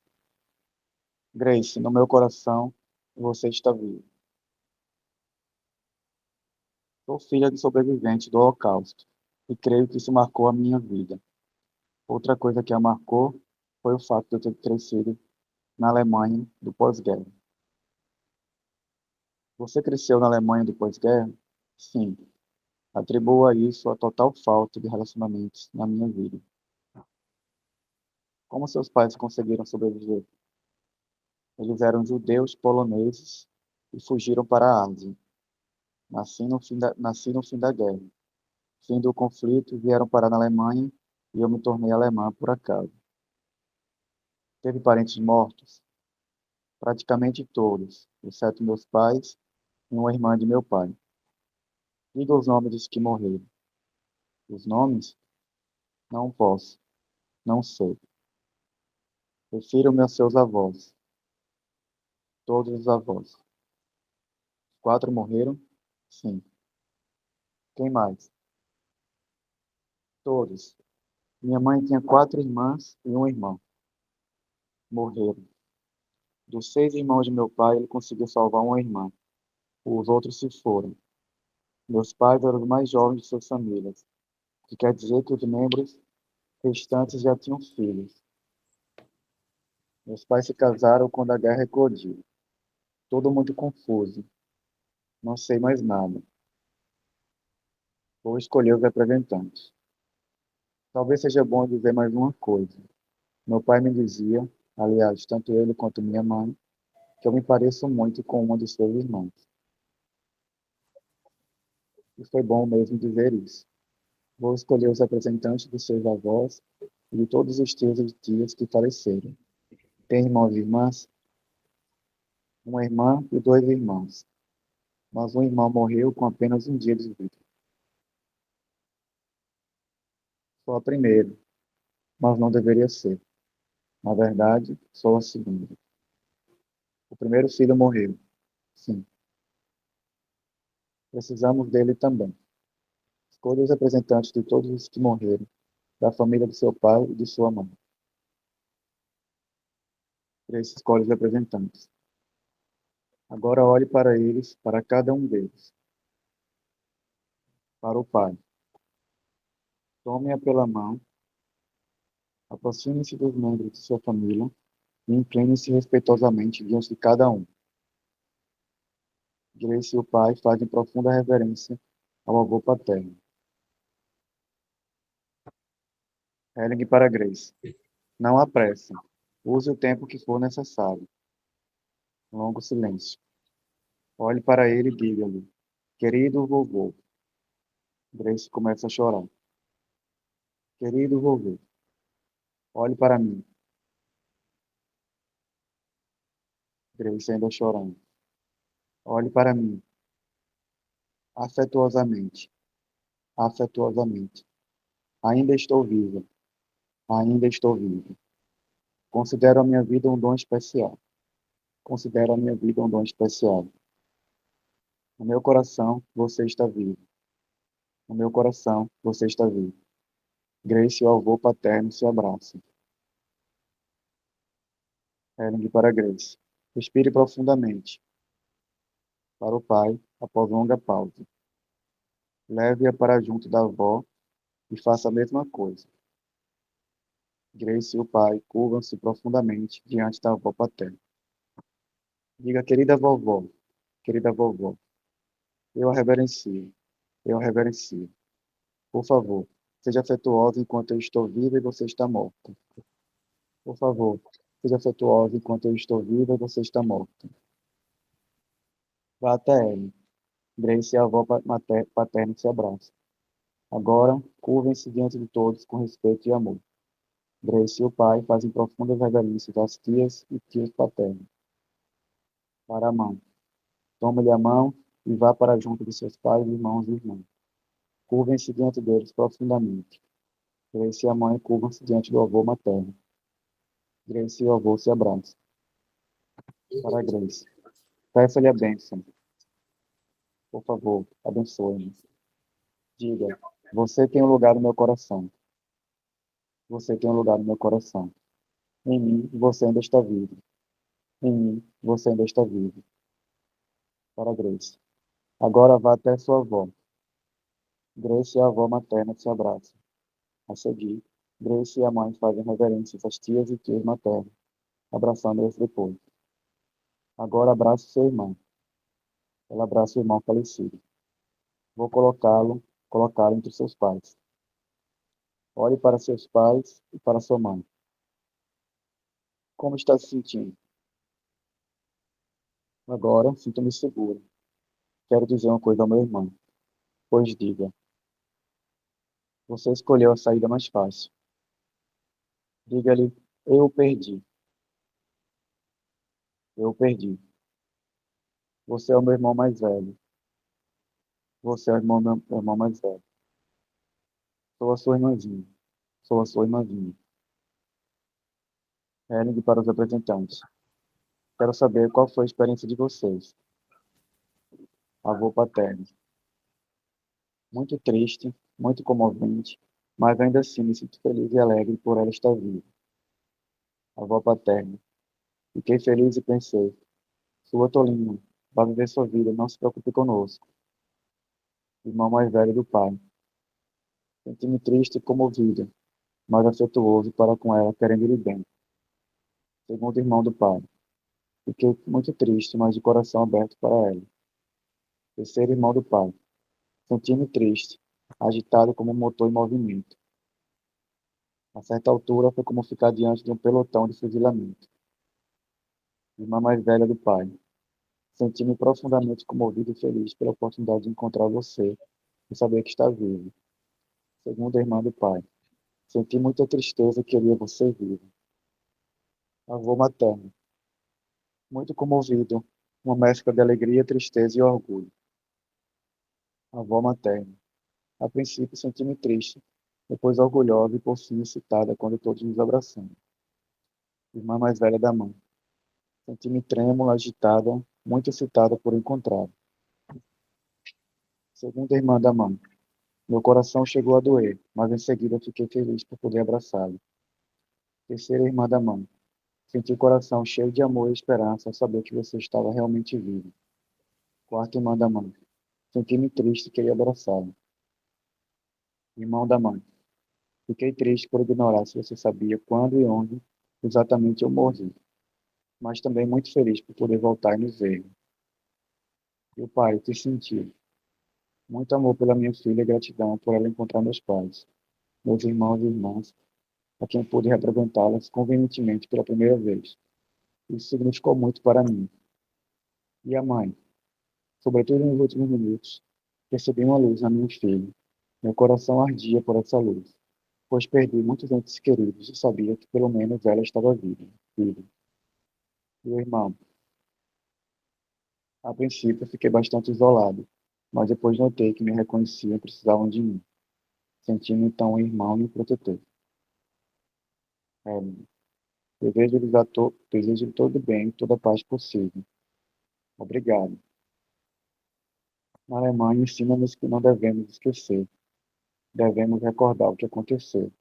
Grace, no meu coração, você está vivo. Sou filha de sobrevivente do Holocausto e creio que isso marcou a minha vida. Outra coisa que a marcou foi o fato de eu ter crescido na Alemanha do pós-guerra. Você cresceu na Alemanha do pós-guerra? Sim. Atribuo a isso a total falta de relacionamentos na minha vida. Como seus pais conseguiram sobreviver? Eles eram judeus poloneses e fugiram para a Ásia. Nasci no fim da guerra. Fim do conflito, vieram parar na Alemanha e eu me tornei alemã por acaso. Teve parentes mortos? Praticamente todos, exceto meus pais e uma irmã de meu pai. Diga os nomes dos que morreram. Os nomes? Não posso. Não sei. Refiro-me aos seus avós. Todos os avós. 4 morreram? Sim. Quem mais? Todos. Minha mãe tinha 4 irmãs e um irmão. Morreram. Dos 6 irmãos de meu pai, ele conseguiu salvar uma irmã. Os outros se foram. Meus pais eram os mais jovens de suas famílias, o que quer dizer que os membros restantes já tinham filhos. Meus pais se casaram quando a guerra eclodiu. Tudo muito confuso. Não sei mais nada. Vou escolher os representantes. Talvez seja bom dizer mais uma coisa. Meu pai me dizia, aliás, tanto ele quanto minha mãe, que eu me pareço muito com uma de seus irmãos. E foi bom mesmo dizer isso. Vou escolher os representantes dos seus avós e de todos os tios e tias que faleceram. Tem irmãos e irmãs? Uma irmã e 2 irmãos. Mas um irmão morreu com apenas um dia de vida. Sou a primeira, mas não deveria ser. Na verdade, sou a segunda. O primeiro filho morreu. Sim. Precisamos dele também. Escolha os representantes de todos os que morreram, da família de seu pai e de sua mãe. Três escolhe os representantes. Agora olhe para eles, para cada um deles. Para o pai. Tome-a pela mão, aproxime-se dos membros de sua família e incline-se respeitosamente diante de cada um. Grace e o pai fazem profunda reverência ao avô paterno. Helen para Grace. Não há pressa. Use o tempo que for necessário. Longo silêncio. Olhe para ele e diga-lhe: querido vovô. Grace começa a chorar. Querido vovô, olhe para mim. Grace ainda chorando. Olhe para mim. Afetuosamente. Afetuosamente. Ainda estou viva. Ainda estou viva. Considero a minha vida um dom especial. Considero a minha vida um dom especial. No meu coração, você está vivo. No meu coração, você está vivo. Grace e o avô paterno se abraçam. Helen para Grace. Respire profundamente. Para o pai, após longa pausa. Leve-a para junto da avó e faça a mesma coisa. Grace e o pai curvam-se profundamente diante da avó paterna. Diga, querida vovó, eu a reverencio, eu a reverencio. Por favor, seja afetuosa enquanto eu estou viva e você está morta. Por favor, seja afetuosa enquanto eu estou viva e você está morta. Vá até ela. Grace e a avó paterna se abraçam. Agora, curvem-se diante de todos com respeito e amor. Grace e o pai fazem profundas reverências às tias e tios paternos. Para a mãe. Toma-lhe a mão e vá para junto de seus pais, irmãos e irmãs. Curvem-se diante deles profundamente. Grace e a mãe curvam-se diante do avô materno. Grace e o avô se abraçam. Para Grace. Peça-lhe a bênção. Por favor, abençoe-me. Diga, você tem um lugar no meu coração. Você tem um lugar no meu coração. Em mim, você ainda está vivo. Em mim, você ainda está vivo. Para Grace. Agora vá até sua avó. Grace e a avó materna se abraçam. A seguir, Grace e a mãe fazem reverências às tias e tios maternos, abraçando-as depois. Agora abrace seu irmão. Ela abraça o irmão falecido. Vou colocá-lo entre seus pais. Olhe para seus pais e para sua mãe. Como está se sentindo? Agora, sinto-me seguro. Quero dizer uma coisa ao meu irmão. Pois diga, você escolheu a saída mais fácil. Diga-lhe, eu o perdi. Eu o perdi. Você é o meu irmão mais velho. Você é o meu irmão mais velho. Sou a sua irmãzinha. Sou a sua irmãzinha. Helen para os representantes. Quero saber qual foi a experiência de vocês. Avô paterno. Muito triste, muito comovente, mas ainda assim me sinto feliz e alegre por ela estar viva. Avó paterna. Fiquei feliz e pensei, sua tolinha, vá viver sua vida, não se preocupe conosco. Irmão mais velho do pai. Senti-me triste e comovido, mas afetuoso para com ela, querendo-lhe bem. Segundo irmão do pai. Fiquei muito triste, mas de coração aberto para ela. Terceiro irmão do pai. Senti-me triste, agitado como um motor em movimento. A certa altura foi como ficar diante de um pelotão de fuzilamento. Irmã mais velha do pai. Senti-me profundamente comovido e feliz pela oportunidade de encontrar você e saber que está vivo. Segunda irmã do pai. Senti muita tristeza e queria você vivo. Avô materno. Muito comovido, uma mescla de alegria, tristeza e orgulho. Avó materna. A princípio senti-me triste, depois orgulhosa e por fim excitada quando todos nos abraçamos. Irmã mais velha da mãe. Senti-me trêmula, agitada, muito excitada por encontrá-lo. Segunda irmã da mãe. Meu coração chegou a doer, mas em seguida fiquei feliz por poder abraçá-lo. Terceira irmã da mãe. Senti o coração cheio de amor e esperança ao saber que você estava realmente vivo. Quarta irmã da mãe. Senti-me triste e queria abraçá-lo. Irmão da mãe. Fiquei triste por ignorar se você sabia quando e onde exatamente eu morri, mas também muito feliz por poder voltar e nos ver. E o pai, te senti. Muito amor pela minha filha e gratidão por ela encontrar meus pais, meus irmãos e irmãs, a quem pude representá-las convenientemente pela primeira vez. Isso significou muito para mim. E a mãe, sobretudo nos últimos minutos, percebi uma luz na minha filha. Meu coração ardia por essa luz, pois perdi muitos entes queridos e sabia que pelo menos ela estava viva. Viva. E o irmão, a princípio fiquei bastante isolado, mas depois notei que me reconheciam e precisavam de mim. Senti-me então um irmão e um protetor. Helen, desejo-lhe todo bem e toda a paz possível. Obrigado. Na Alemanha ensina-nos que não devemos esquecer, devemos recordar o que aconteceu.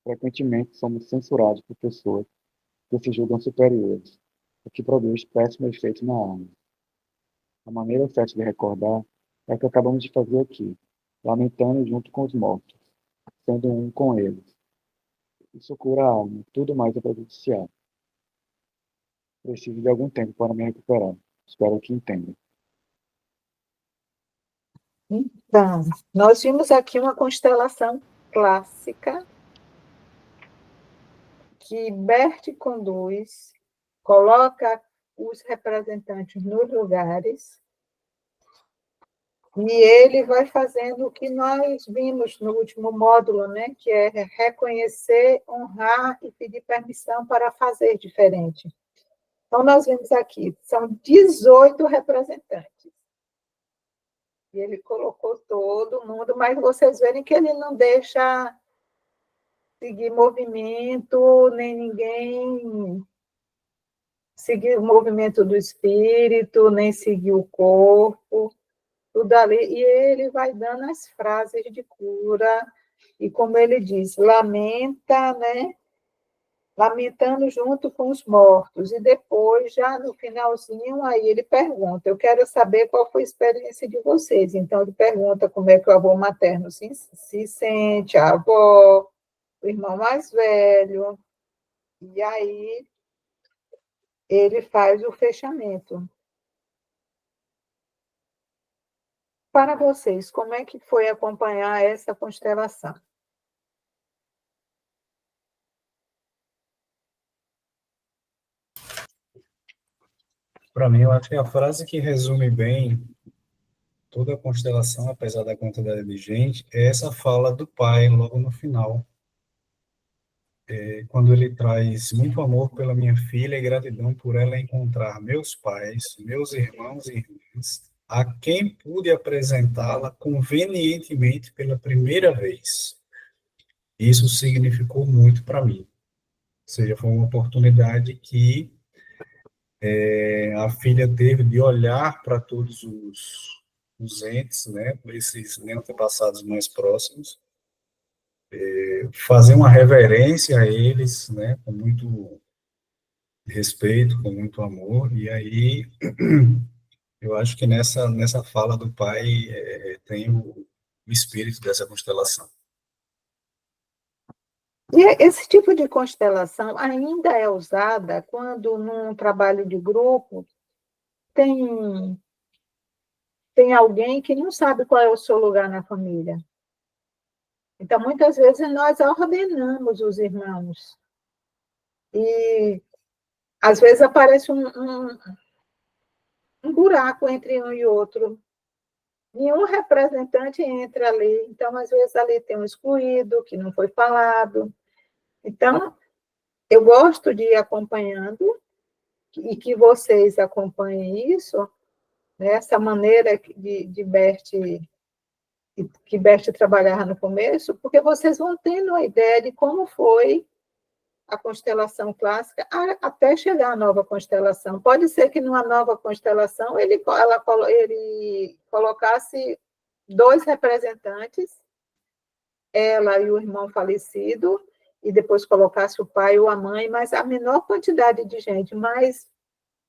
Frequentemente somos censurados por pessoas que se julgam superiores, o que produz péssimo efeito na alma. A maneira certa de recordar é o que acabamos de fazer aqui, lamentando junto com os mortos, sendo um com eles. Isso cura a alma, tudo mais é prejudicial. Preciso de algum tempo para me recuperar. Espero que entenda. Então, nós vimos aqui uma constelação clássica que Bert conduz, coloca os representantes nos lugares, e ele vai fazendo o que nós vimos no último módulo, né? Que é reconhecer, honrar e pedir permissão para fazer diferente. Então, nós vimos aqui, são 18 representantes. E ele colocou todo mundo, mas vocês verem que ele não deixa seguir movimento, nem ninguém seguir o movimento do espírito, nem seguir o corpo, tudo ali. E ele vai dando as frases de cura, e como ele diz, lamenta, né? Lamentando junto com os mortos. E depois, já no finalzinho, aí ele pergunta, eu quero saber qual foi a experiência de vocês. Então, ele pergunta como é que o avô materno se sente, a avó, o irmão mais velho, e aí ele faz o fechamento. Para vocês, como é que foi acompanhar essa constelação? Para mim, eu acho que a frase que resume bem toda a constelação, apesar da quantidade de gente, é essa fala do pai logo no final, quando ele traz muito amor pela minha filha e gratidão por ela encontrar meus pais, meus irmãos e irmãs, a quem pude apresentá-la convenientemente pela primeira vez. Isso significou muito para mim. Ou seja, foi uma oportunidade que a filha teve de olhar para todos os entes, né, esses antepassados mais próximos, fazer uma reverência a eles, né, com muito respeito, com muito amor, e aí eu acho que nessa fala do pai tem o espírito dessa constelação. E esse tipo de constelação ainda é usada quando, num trabalho de grupo, tem, tem alguém que não sabe qual é o seu lugar na família. Então, muitas vezes, nós ordenamos os irmãos. E, às vezes, aparece um buraco entre um e outro. Nenhum representante entra ali. Então, às vezes, ali tem um excluído, que não foi falado. Então, eu gosto de ir acompanhando e que vocês acompanhem isso, né, essa maneira de Bert, que Bert trabalhava no começo, porque vocês vão tendo uma ideia de como foi a constelação clássica até chegar à nova constelação. Pode ser que numa nova constelação ele colocasse 2 representantes, ela e o irmão falecido, e depois colocasse o pai ou a mãe, mas a menor quantidade de gente. Mas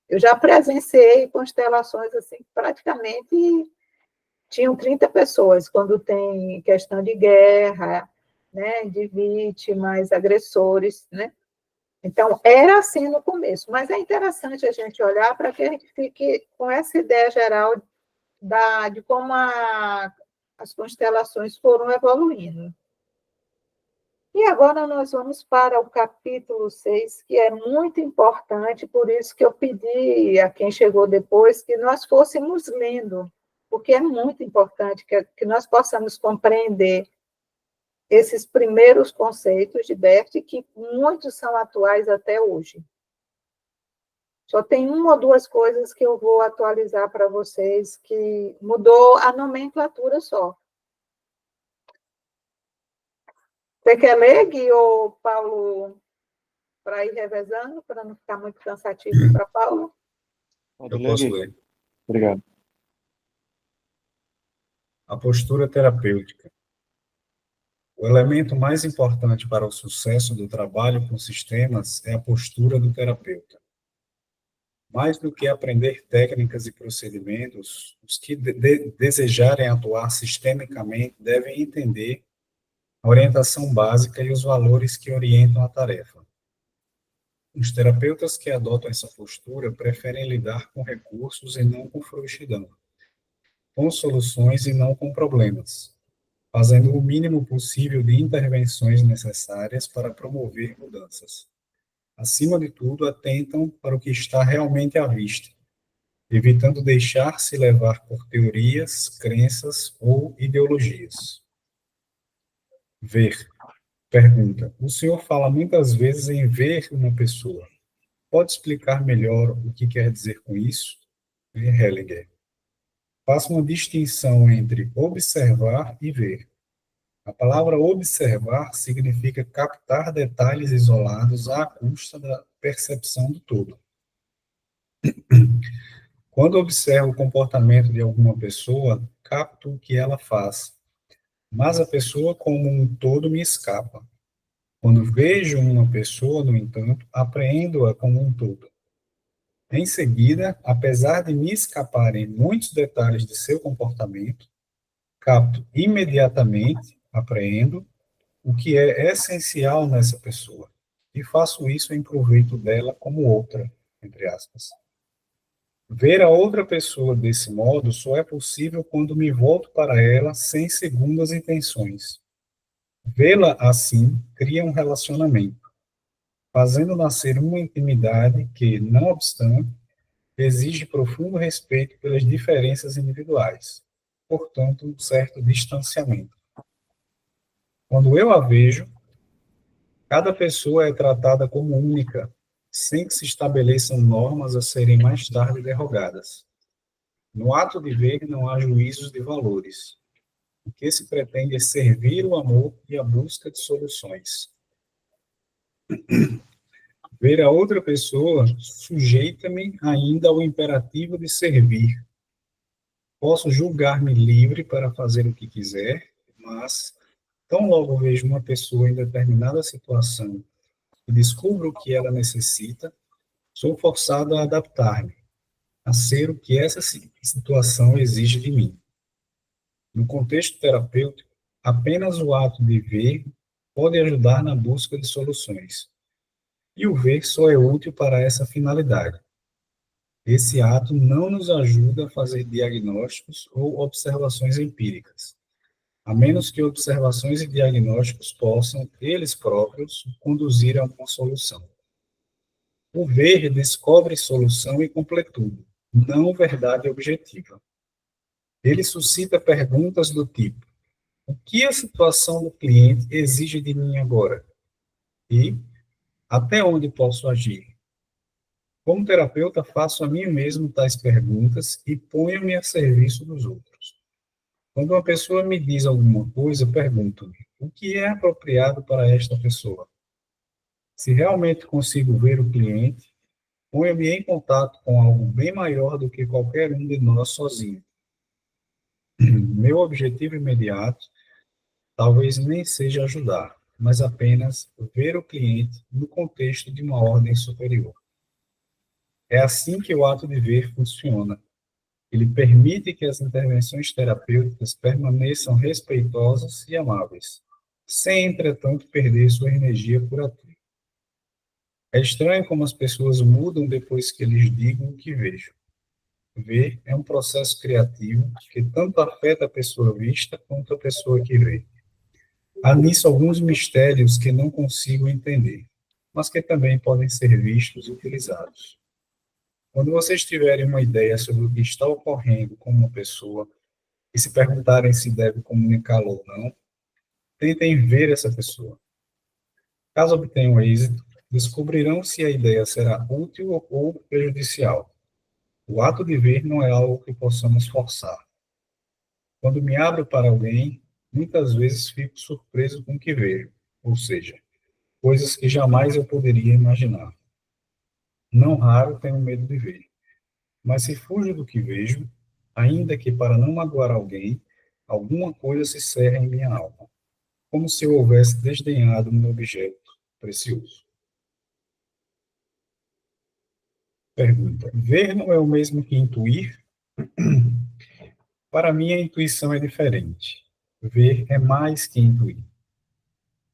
eu já presenciei constelações assim, praticamente tinham 30 pessoas, quando tem questão de guerra, né, de vítimas, agressores, né? Então, era assim no começo, mas é interessante a gente olhar para que a gente fique com essa ideia geral de como as constelações foram evoluindo. E agora nós vamos para o capítulo 6, que é muito importante, por isso que eu pedi a quem chegou depois que nós fôssemos lendo, porque é muito importante que nós possamos compreender esses primeiros conceitos de Bert, que muitos são atuais até hoje. Só tem uma ou duas coisas que eu vou atualizar para vocês, que mudou a nomenclatura só. Você quer ler, Gui, ou Paulo, para ir revezando, para não ficar muito cansativo para Paulo? Pode Eu ler, posso Gui. ler. Obrigado. A postura terapêutica. O elemento mais importante para o sucesso do trabalho com sistemas é a postura do terapeuta. Mais do que aprender técnicas e procedimentos, os que desejarem atuar sistemicamente devem entender a orientação básica e os valores que orientam a tarefa. Os terapeutas que adotam essa postura preferem lidar com recursos e não com frouxidão, com soluções e não com problemas, fazendo o mínimo possível de intervenções necessárias para promover mudanças. Acima de tudo, atentam para o que está realmente à vista, evitando deixar-se levar por teorias, crenças ou ideologias. Ver. Pergunta. O senhor fala muitas vezes em ver uma pessoa. Pode explicar melhor o que quer dizer com isso? Hellinger. Faça uma distinção entre observar e ver. A palavra observar significa captar detalhes isolados à custa da percepção do todo. Quando observo o comportamento de alguma pessoa, capto o que ela faz, mas a pessoa como um todo me escapa. Quando vejo uma pessoa, no entanto, apreendo-a como um todo. Em seguida, apesar de me escaparem muitos detalhes de seu comportamento, capto imediatamente, apreendo, o que é essencial nessa pessoa, e faço isso em proveito dela como outra, entre aspas. Ver a outra pessoa desse modo só é possível quando me volto para ela sem segundas intenções. Vê-la assim cria um relacionamento, fazendo nascer uma intimidade que, não obstante, exige profundo respeito pelas diferenças individuais, portanto, um certo distanciamento. Quando eu a vejo, cada pessoa é tratada como única, sem que se estabeleçam normas a serem mais tarde derrogadas. No ato de ver não há juízos de valores. O que se pretende é servir o amor e a busca de soluções. Ver a outra pessoa sujeita-me ainda ao imperativo de servir. Posso julgar-me livre para fazer o que quiser, mas, tão logo vejo uma pessoa em determinada situação e descubro o que ela necessita, sou forçado a adaptar-me, a ser o que essa situação exige de mim. No contexto terapêutico, apenas o ato de ver pode ajudar na busca de soluções. E o ver só é útil para essa finalidade. Esse ato não nos ajuda a fazer diagnósticos ou observações empíricas, a menos que observações e diagnósticos possam, eles próprios, conduzir a uma solução. O ver descobre solução e completude, não verdade objetiva. Ele suscita perguntas do tipo: o que a situação do cliente exige de mim agora? E até onde posso agir? Como terapeuta, faço a mim mesmo tais perguntas e ponho-me a serviço dos outros. Quando uma pessoa me diz alguma coisa, pergunto-me: o que é apropriado para esta pessoa? Se realmente consigo ver o cliente, ponho-me em contato com algo bem maior do que qualquer um de nós sozinho. Meu objetivo imediato talvez nem seja ajudar, mas apenas ver o cliente no contexto de uma ordem superior. É assim que o ato de ver funciona. Ele permite que as intervenções terapêuticas permaneçam respeitosas e amáveis, sem, entretanto, perder sua energia curativa. É estranho como as pessoas mudam depois que lhes digam o que vejam. Ver é um processo criativo que tanto afeta a pessoa vista quanto a pessoa que vê. Há nisso alguns mistérios que não consigo entender, mas que também podem ser vistos e utilizados. Quando vocês tiverem uma ideia sobre o que está ocorrendo com uma pessoa e se perguntarem se deve comunicá-lo ou não, tentem ver essa pessoa. Caso obtenham êxito, descobrirão se a ideia será útil ou prejudicial. O ato de ver não é algo que possamos forçar. Quando me abro para alguém, muitas vezes fico surpreso com o que vejo, ou seja, coisas que jamais eu poderia imaginar. Não raro tenho medo de ver, mas se fujo do que vejo, ainda que para não magoar alguém, alguma coisa se cerra em minha alma, como se eu houvesse desdenhado um objeto precioso. Pergunta: ver não é o mesmo que intuir? Para mim, a intuição é diferente. Ver é mais que intuir.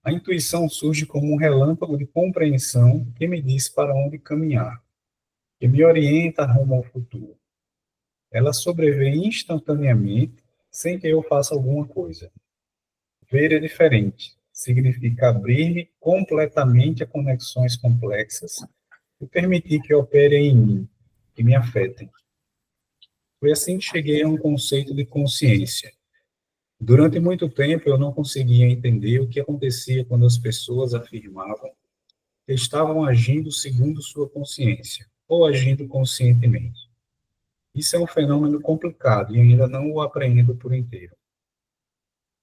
A intuição surge como um relâmpago de compreensão que me diz para onde caminhar, que me orienta rumo ao futuro. Ela sobrevém instantaneamente, sem que eu faça alguma coisa. Ver é diferente. Significa abrir-me completamente a conexões complexas e permitir que operem em mim, que me afetem. Foi assim que cheguei a um conceito de consciência. Durante muito tempo, eu não conseguia entender o que acontecia quando as pessoas afirmavam que estavam agindo segundo sua consciência, ou agindo conscientemente. Isso é um fenômeno complicado e ainda não o apreendo por inteiro.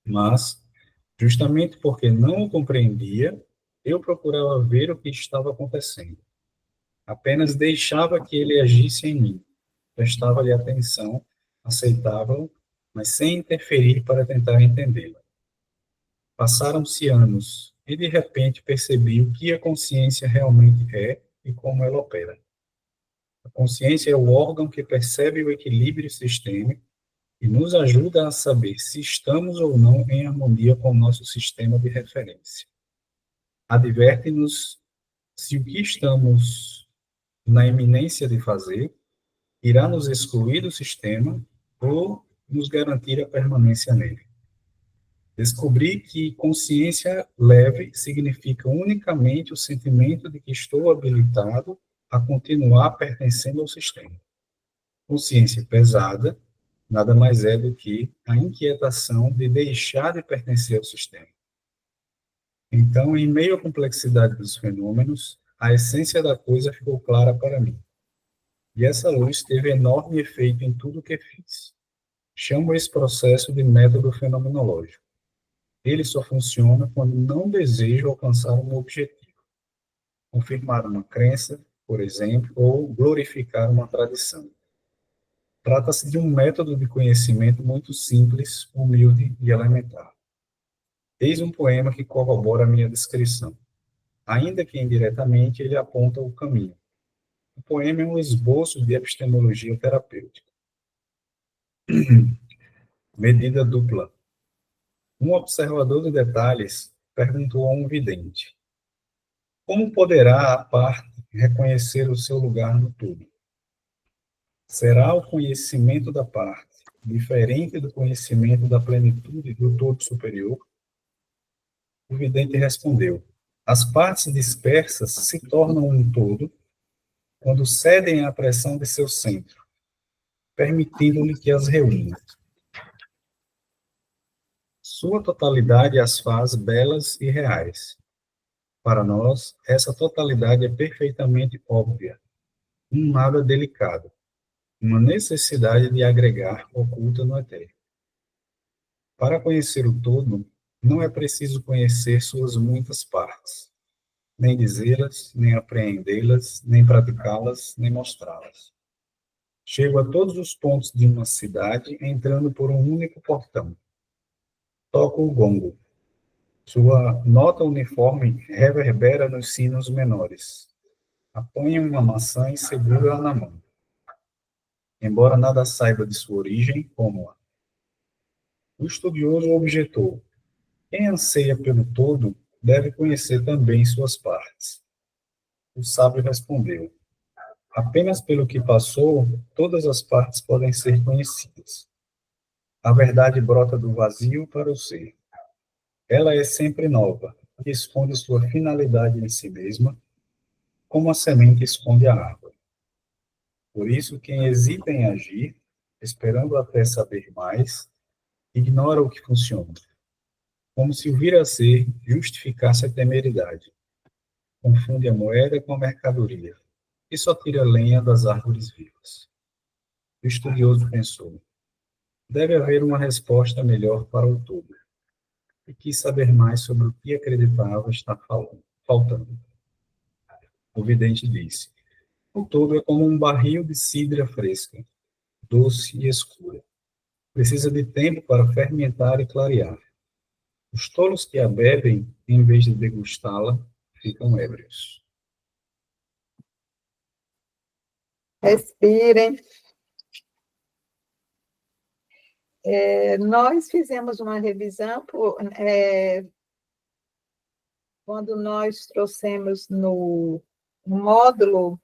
Mas, justamente porque não o compreendia, eu procurava ver o que estava acontecendo. Apenas deixava que ele agisse em mim. Prestava-lhe atenção, aceitava-o, mas sem interferir para tentar entendê-lo. Passaram-se anos e, de repente, percebi o que a consciência realmente é e como ela opera. A consciência é o órgão que percebe o equilíbrio sistêmico e nos ajuda a saber se estamos ou não em harmonia com o nosso sistema de referência. Adverte-nos se o que estamos na iminência de fazer irá nos excluir do sistema ou nos garantir a permanência nele. Descobri que consciência leve significa unicamente o sentimento de que estou habilitado a continuar pertencendo ao sistema. Consciência pesada nada mais é do que a inquietação de deixar de pertencer ao sistema. Então, em meio à complexidade dos fenômenos, a essência da coisa ficou clara para mim. E essa luz teve enorme efeito em tudo o que fiz. Chamo esse processo de método fenomenológico. Ele só funciona quando não desejo alcançar um objetivo, confirmar uma crença, por exemplo, ou glorificar uma tradição. Trata-se de um método de conhecimento muito simples, humilde e elementar. Eis um poema que corrobora a minha descrição. Ainda que indiretamente ele aponta o caminho. O poema é um esboço de epistemologia terapêutica. Medida dupla. Um observador de detalhes perguntou a um vidente: como poderá a parte reconhecer o seu lugar no todo? Será o conhecimento da parte diferente do conhecimento da plenitude do todo superior? O vidente respondeu: as partes dispersas se tornam um todo quando cedem à pressão de seu centro, permitindo-lhe que as reúna. Sua totalidade as faz belas e reais. Para nós, essa totalidade é perfeitamente óbvia, um nada delicado, uma necessidade de agregar oculta no etéreo. Para conhecer o todo, não é preciso conhecer suas muitas partes, nem dizê-las, nem apreendê-las, nem praticá-las, nem mostrá-las. Chego a todos os pontos de uma cidade entrando por um único portão. Toco o gongo. Sua nota uniforme reverbera nos sinos menores. Apanho uma maçã e seguro-a na mão. Embora nada saiba de sua origem, como-a. O estudioso objetou: quem anseia pelo todo deve conhecer também suas partes. O sábio respondeu: apenas pelo que passou, todas as partes podem ser conhecidas. A verdade brota do vazio para o ser. Ela é sempre nova e esconde sua finalidade em si mesma, como a semente esconde a árvore. Por isso, quem hesita em agir, esperando até saber mais, ignora o que funciona, como se o vir a ser justificasse a temeridade. Confunde a moeda com a mercadoria, e só tira lenha das árvores vivas. O estudioso pensou: deve haver uma resposta melhor para o todo, e quis saber mais sobre o que acreditava estar faltando. O vidente disse: o todo é como um barril de cidra fresca, doce e escura. Precisa de tempo para fermentar e clarear. Os tolos que a bebem, em vez de degustá-la, ficam ébrios. Respirem. Nós fizemos uma revisão quando nós trouxemos no módulo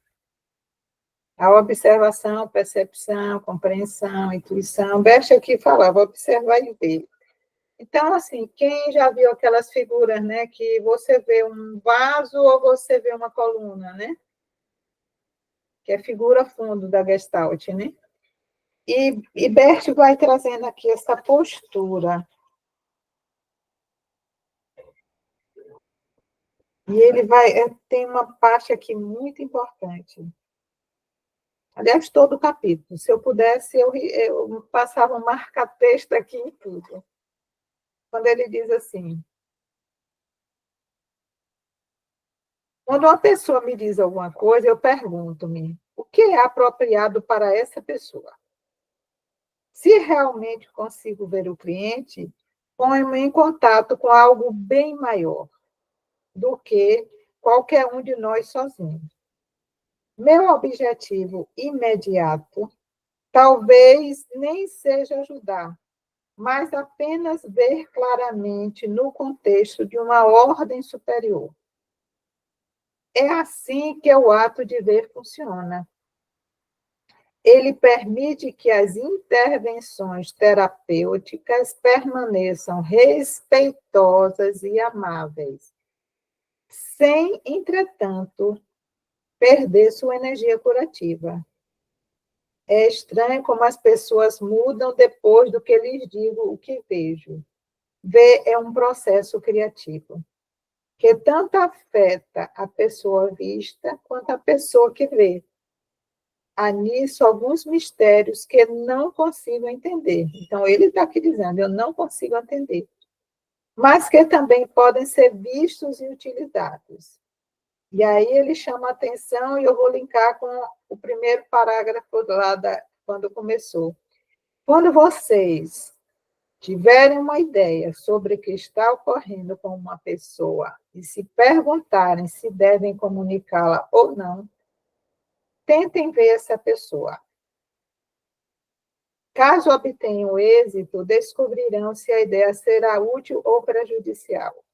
a observação, percepção, compreensão, intuição. Bert aqui falava, observar e ver. Então, assim, quem já viu aquelas figuras, né, que você vê um vaso ou você vê uma coluna, né? Que é figura fundo da Gestalt, né? E Bert vai trazendo aqui essa postura. E ele tem uma parte aqui muito importante. Aliás, todo o capítulo. Se eu pudesse, eu passava um marca-texto aqui em tudo. Quando ele diz assim: quando uma pessoa me diz alguma coisa, eu pergunto-me o que é apropriado para essa pessoa. Se realmente consigo ver o cliente, ponho-me em contato com algo bem maior do que qualquer um de nós sozinho. Meu objetivo imediato talvez nem seja ajudar, mas apenas ver claramente no contexto de uma ordem superior. É assim que o ato de ver funciona. Ele permite que as intervenções terapêuticas permaneçam respeitosas e amáveis, sem, entretanto, perder sua energia curativa. É estranho como as pessoas mudam depois do que lhes digo o que vejo. Ver é um processo criativo, que tanto afeta a pessoa vista quanto a pessoa que vê. Há nisso alguns mistérios que não consigo entender. Então, ele está aqui dizendo, eu não consigo entender. Mas que também podem ser vistos e utilizados. E aí ele chama a atenção, e eu vou linkar com o primeiro parágrafo lá quando começou. Quando vocês tiverem uma ideia sobre o que está ocorrendo com uma pessoa e se perguntarem se devem comunicá-la ou não, tentem ver essa pessoa. Caso obtenham êxito, descobrirão se a ideia será útil ou prejudicial.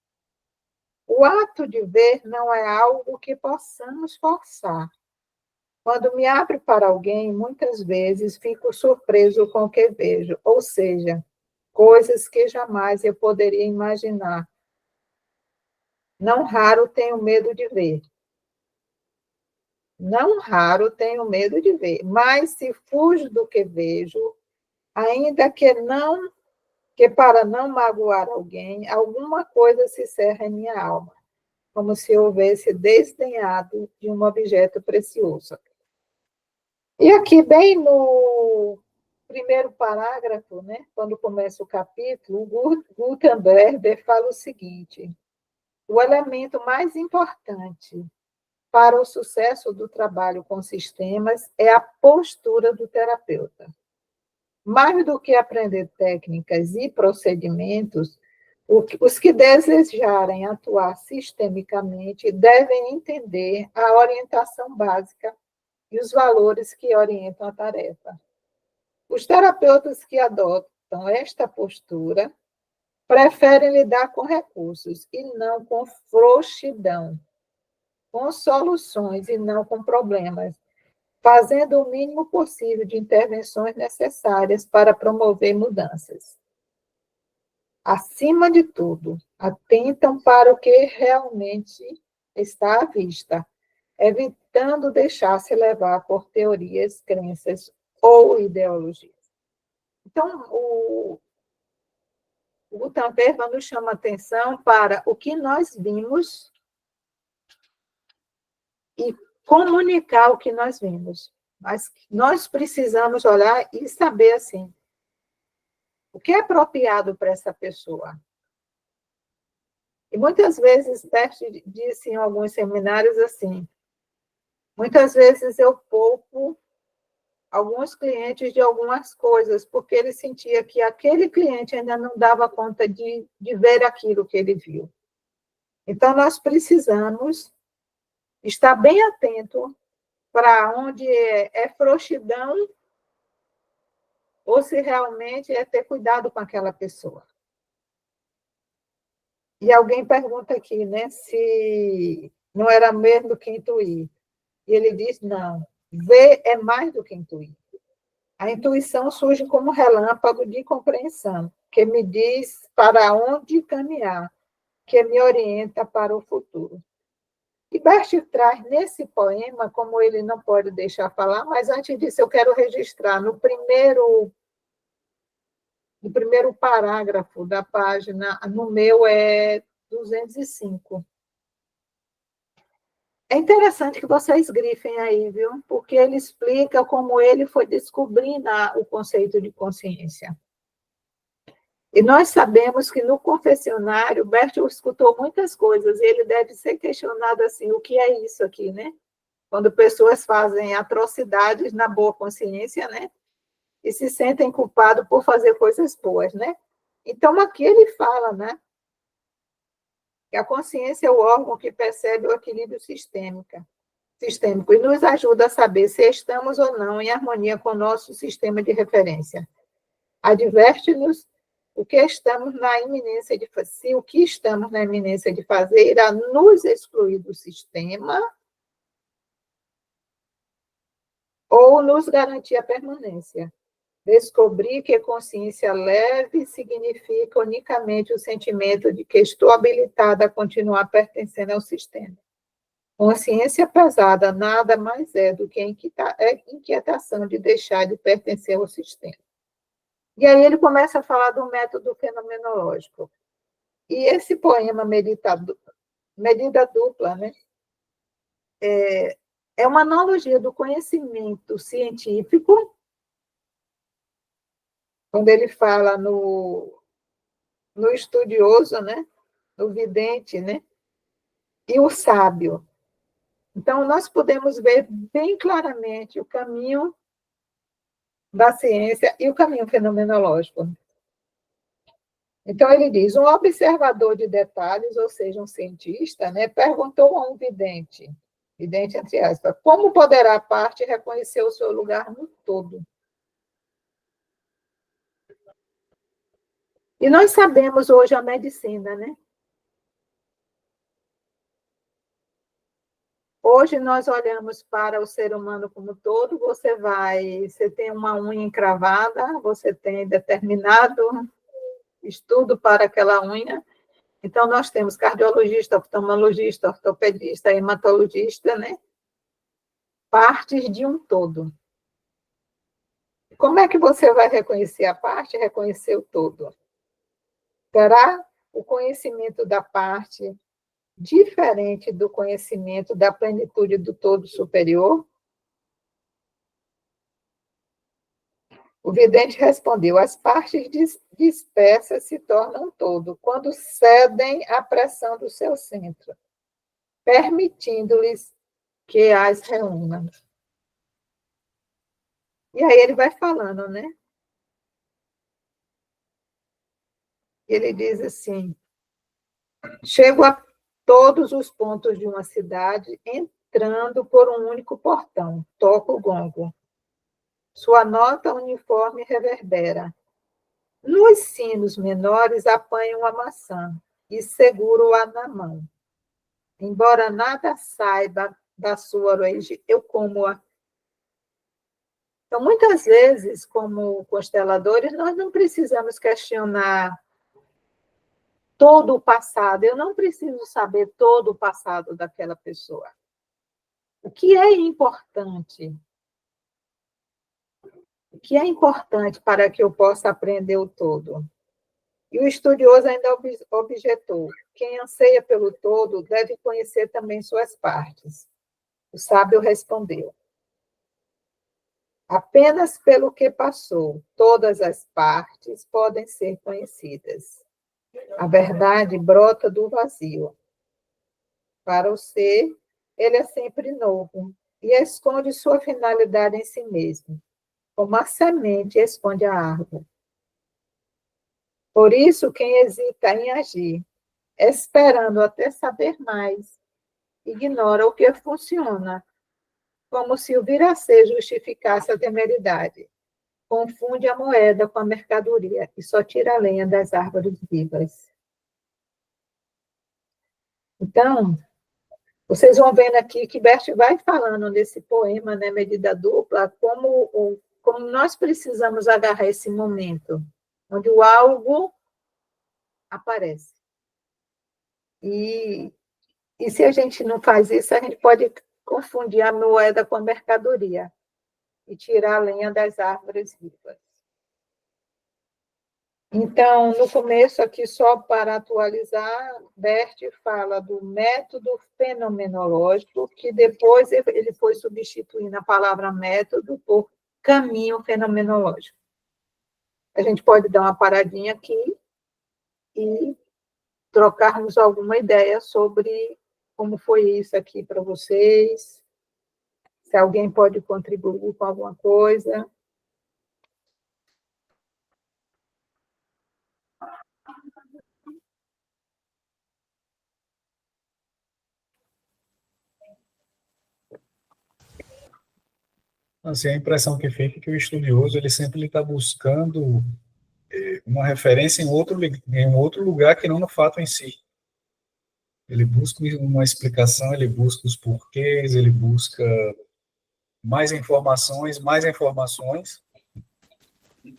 O ato de ver não é algo que possamos forçar. Quando me abro para alguém, muitas vezes fico surpreso com o que vejo, ou seja, coisas que jamais eu poderia imaginar. Não raro tenho medo de ver. Não raro tenho medo de ver, mas se fujo do que vejo, ainda que para não magoar alguém, alguma coisa se cerra em minha alma, como se houvesse desdenhado de um objeto precioso. E aqui, bem no primeiro parágrafo, né, quando começa o capítulo, o Gutenberg fala o seguinte: o elemento mais importante para o sucesso do trabalho com sistemas é a postura do terapeuta. Mais do que aprender técnicas e procedimentos, os que desejarem atuar sistemicamente devem entender a orientação básica e os valores que orientam a tarefa. Os terapeutas que adotam esta postura preferem lidar com recursos e não com frouxidão, com soluções e não com problemas, fazendo o mínimo possível de intervenções necessárias para promover mudanças. Acima de tudo, atentam para o que realmente está à vista, evitando deixar-se levar por teorias, crenças ou ideologias. Então, o Gutenberg nos chama atenção para o que nós vimos e comunicar o que nós vimos. Mas nós precisamos olhar e saber, assim, o que é apropriado para essa pessoa. E muitas vezes, Bert disse em alguns seminários assim, muitas vezes eu poupo alguns clientes de algumas coisas, porque ele sentia que aquele cliente ainda não dava conta de ver aquilo que ele viu. Então, nós precisamos estar bem atento para onde é frouxidão ou se realmente é ter cuidado com aquela pessoa. E alguém pergunta aqui, né, se não era mesmo que intuir. E ele diz, não, ver é mais do que intuir. A intuição surge como relâmpago de compreensão, que me diz para onde caminhar, que me orienta para o futuro. E Bert traz nesse poema, como ele não pode deixar falar, mas antes disso eu quero registrar no primeiro parágrafo da página, no meu é 205. É interessante que vocês grifem aí, viu? Porque ele explica como ele foi descobrindo o conceito de consciência. E nós sabemos que no confessionário, Bert escutou muitas coisas, e ele deve ser questionado assim, o que é isso aqui, né? Quando pessoas fazem atrocidades na boa consciência, né? E se sentem culpados por fazer coisas boas, né? Então, aqui ele fala, né? Que a consciência é o órgão que percebe o equilíbrio sistêmico e nos ajuda a saber se estamos ou não em harmonia com o nosso sistema de referência. Adverte-nos o que estamos na iminência de fazer, se o que estamos na iminência de fazer irá nos excluir do sistema ou nos garantir a permanência. Descobrir que consciência leve significa unicamente o sentimento de que estou habilitada a continuar pertencendo ao sistema. Consciência pesada nada mais é do que a inquietação de deixar de pertencer ao sistema. E aí ele começa a falar do método fenomenológico. E esse poema Medida Dupla, né, é uma analogia do conhecimento científico, quando ele fala no estudioso, né, no vidente, né, e o sábio. Então, nós podemos ver bem claramente o caminho da ciência e o caminho fenomenológico. Então, ele diz, um observador de detalhes, ou seja, um cientista, né, perguntou a um vidente entre aspas, como poderá a parte reconhecer o seu lugar no todo? E nós sabemos hoje a medicina, né? Hoje nós olhamos para o ser humano como todo, você tem uma unha encravada, você tem determinado estudo para aquela unha. Então, nós temos cardiologista, oftalmologista, ortopedista, hematologista, né? Partes de um todo. Como é que você vai reconhecer a parte e reconhecer o todo? Será o conhecimento da parte diferente do conhecimento da plenitude do todo superior? O vidente respondeu, as partes dispersas se tornam todo, quando cedem à pressão do seu centro, permitindo-lhes que as reúna. E aí ele vai falando, né? Ele diz assim, chego a todos os pontos de uma cidade, entrando por um único portão, toco o gongo. Sua nota uniforme reverbera. Nos sinos menores apanho a maçã e seguro-a na mão. Embora nada saiba da sua origem, eu como-a. Então, muitas vezes, como consteladores, nós não precisamos questionar todo o passado. Eu não preciso saber todo o passado daquela pessoa. O que é importante? O que é importante para que eu possa aprender o todo? E o estudioso ainda objetou: quem anseia pelo todo deve conhecer também suas partes. O sábio respondeu: apenas pelo que passou, todas as partes podem ser conhecidas. A verdade brota do vazio. Para o ser, ele é sempre novo e esconde sua finalidade em si mesmo, como a semente esconde a árvore. Por isso, quem hesita em agir, esperando até saber mais, ignora o que funciona como se o vir a ser justificasse a temeridade. Confunde a moeda com a mercadoria e só tira a lenha das árvores vivas. Então, vocês vão vendo aqui que Bert vai falando nesse poema, né, Medida Dupla, como nós precisamos agarrar esse momento, onde o algo aparece. E se a gente não faz isso, a gente pode confundir a moeda com a mercadoria e tirar a lenha das árvores vivas. Então, no começo, aqui, só para atualizar, Bert fala do método fenomenológico, que depois ele foi substituindo a palavra método por caminho fenomenológico. A gente pode dar uma paradinha aqui e trocarmos alguma ideia sobre como foi isso aqui para vocês, se alguém pode contribuir com alguma coisa. Assim, a impressão que fica é que o estudioso ele sempre está buscando uma referência em um outro lugar que não no fato em si. Ele busca uma explicação, ele busca os porquês, ele busca mais informações,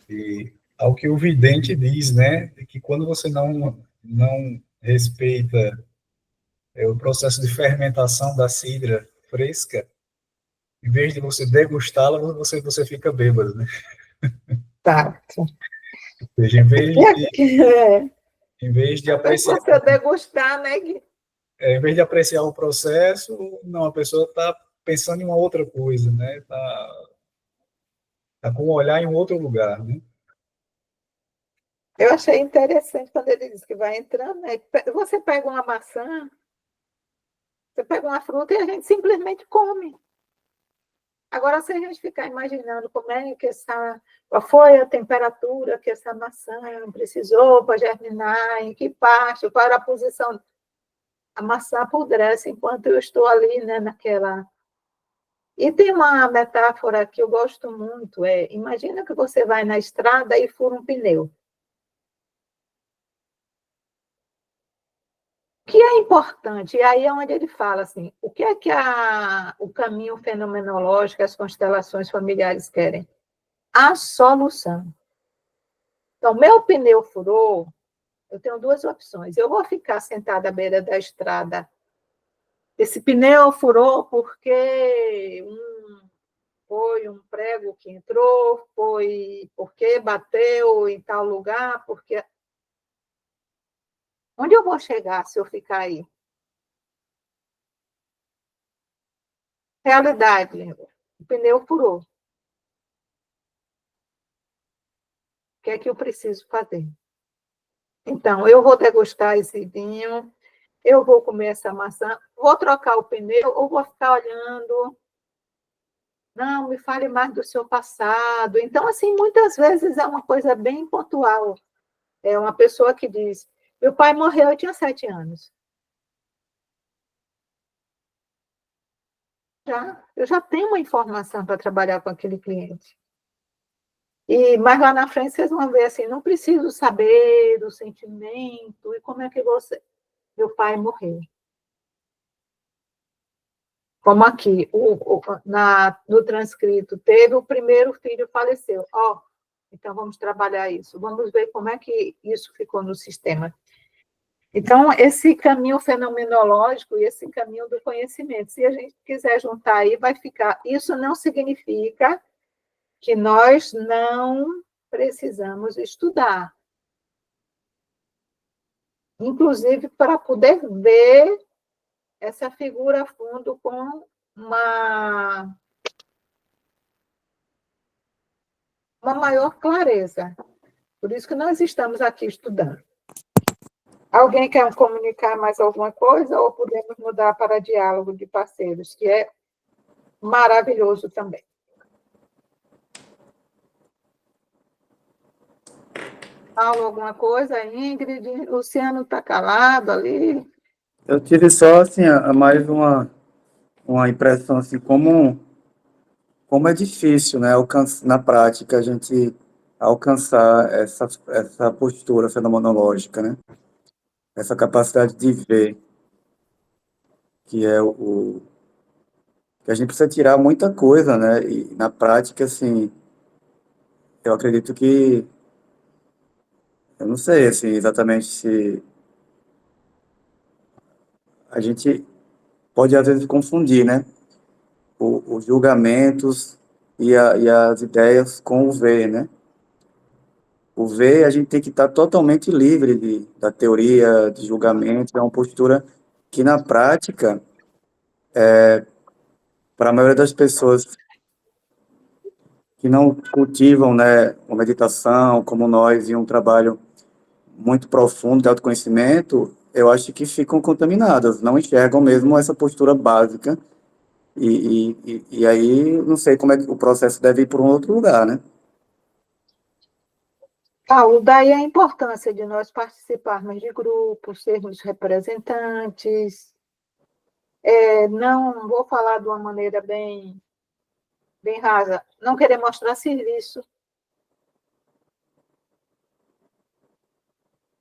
e ao que o vidente diz, né, é que quando você não respeita o processo de fermentação da cidra fresca, em vez de você degustá-la, você fica bêbado, né? Tá. Ou seja, em vez de apreciar, você degustar, né, Gui? em vez de apreciar o processo, não, a pessoa está pensando em uma outra coisa, né? Tá com o olhar em outro lugar, né? Eu achei interessante quando ele diz que vai entrando, né? Você pega uma maçã, você pega uma fruta e a gente simplesmente come. Agora, se a gente ficar imaginando como é que qual foi a temperatura que essa maçã precisou para germinar, em que parte, qual era a posição, a maçã apodrece enquanto eu estou ali, né, naquela... E tem uma metáfora que eu gosto muito, imagina que você vai na estrada e fura um pneu. O que é importante? E aí é onde ele fala assim, o que é que o caminho fenomenológico, as constelações familiares querem? A solução. Então, meu pneu furou, eu tenho duas opções. Eu vou ficar sentada à beira da estrada. Esse pneu furou porque foi um prego que entrou, foi porque bateu em tal lugar, porque... Onde eu vou chegar se eu ficar aí? Realidade, o pneu furou. O que é que eu preciso fazer? Então, eu vou degustar esse vinho, eu vou comer essa maçã, vou trocar o pneu ou vou ficar olhando? Não, me fale mais do seu passado. Então, assim, muitas vezes é uma coisa bem pontual. É uma pessoa que diz, meu pai morreu, eu tinha 7 anos. Eu já tenho uma informação para trabalhar com aquele cliente. Mas lá na frente vocês vão ver assim, não preciso saber do sentimento e como é que meu pai morreu. Como aqui, no transcrito, teve o primeiro filho faleceu. Então vamos trabalhar isso. Vamos ver como é que isso ficou no sistema. Então, esse caminho fenomenológico e esse caminho do conhecimento, se a gente quiser juntar aí, vai ficar. Isso não significa que nós não precisamos estudar. Inclusive, para poder ver essa figura a fundo com uma maior clareza. Por isso que nós estamos aqui estudando. Alguém quer comunicar mais alguma coisa ou podemos mudar para diálogo de parceiros, que é maravilhoso também. Paulo, alguma coisa? Ingrid, Luciano está calado ali. Eu tive só assim, mais uma impressão assim, como como é difícil, né, na prática, a gente alcançar essa postura fenomenológica, né? Essa capacidade de ver, que é que a gente precisa tirar muita coisa, né? E na prática, assim, eu acredito que, eu não sei, assim, exatamente se a gente pode às vezes confundir, né? Os julgamentos e as ideias com o ver, né? O ver, a gente tem que estar totalmente livre da teoria, de julgamento, é uma postura que, na prática, para a maioria das pessoas que não cultivam, né, uma meditação como nós e um trabalho muito profundo de autoconhecimento, eu acho que ficam contaminadas, não enxergam mesmo essa postura básica e aí não sei como é que o processo deve ir para um outro lugar, né? Daí a importância de nós participarmos de grupos, sermos representantes. Não vou falar de uma maneira bem rasa, não querer mostrar serviço,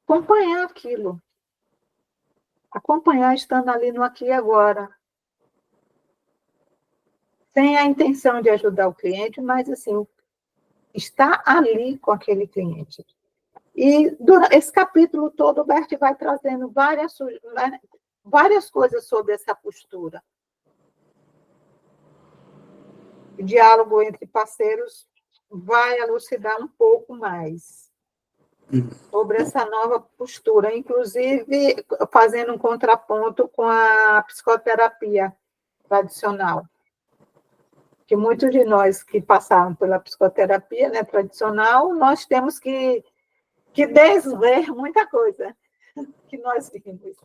acompanhar aquilo, acompanhar estando ali no aqui e agora, sem a intenção de ajudar o cliente, mas assim, estar ali com aquele cliente. E durante esse capítulo todo, o Bert vai trazendo várias coisas sobre essa postura. O diálogo entre parceiros vai elucidar um pouco mais sobre essa nova postura, inclusive fazendo um contraponto com a psicoterapia tradicional, que muitos de nós que passaram pela psicoterapia, né, tradicional, nós temos que desver muita coisa que nós vimos,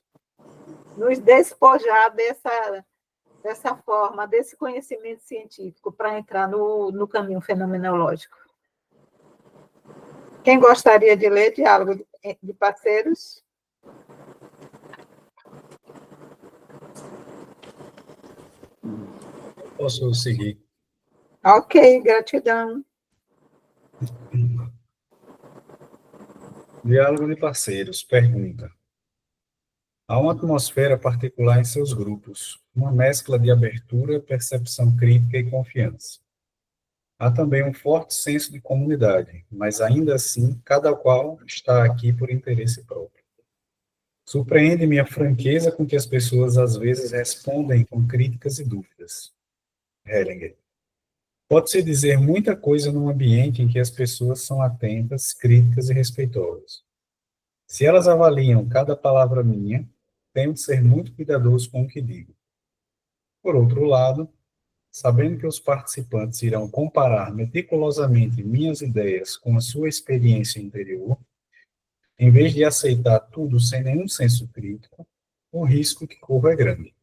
nos despojar dessa forma, desse conhecimento científico para entrar no caminho fenomenológico. Quem gostaria de ler Diálogo de Parceiros? Posso seguir? Ok, gratidão. Diálogo de parceiros. Pergunta. Há uma atmosfera particular em seus grupos, uma mescla de abertura, percepção crítica e confiança. Há também um forte senso de comunidade, mas ainda assim, cada qual está aqui por interesse próprio. Surpreende-me a franqueza com que as pessoas às vezes respondem com críticas e dúvidas. Hellinger. Pode-se dizer muita coisa num ambiente em que as pessoas são atentas, críticas e respeitosas. Se elas avaliam cada palavra minha, tenho de ser muito cuidadoso com o que digo. Por outro lado, sabendo que os participantes irão comparar meticulosamente minhas ideias com a sua experiência interior, em vez de aceitar tudo sem nenhum senso crítico, o risco que corro é grande.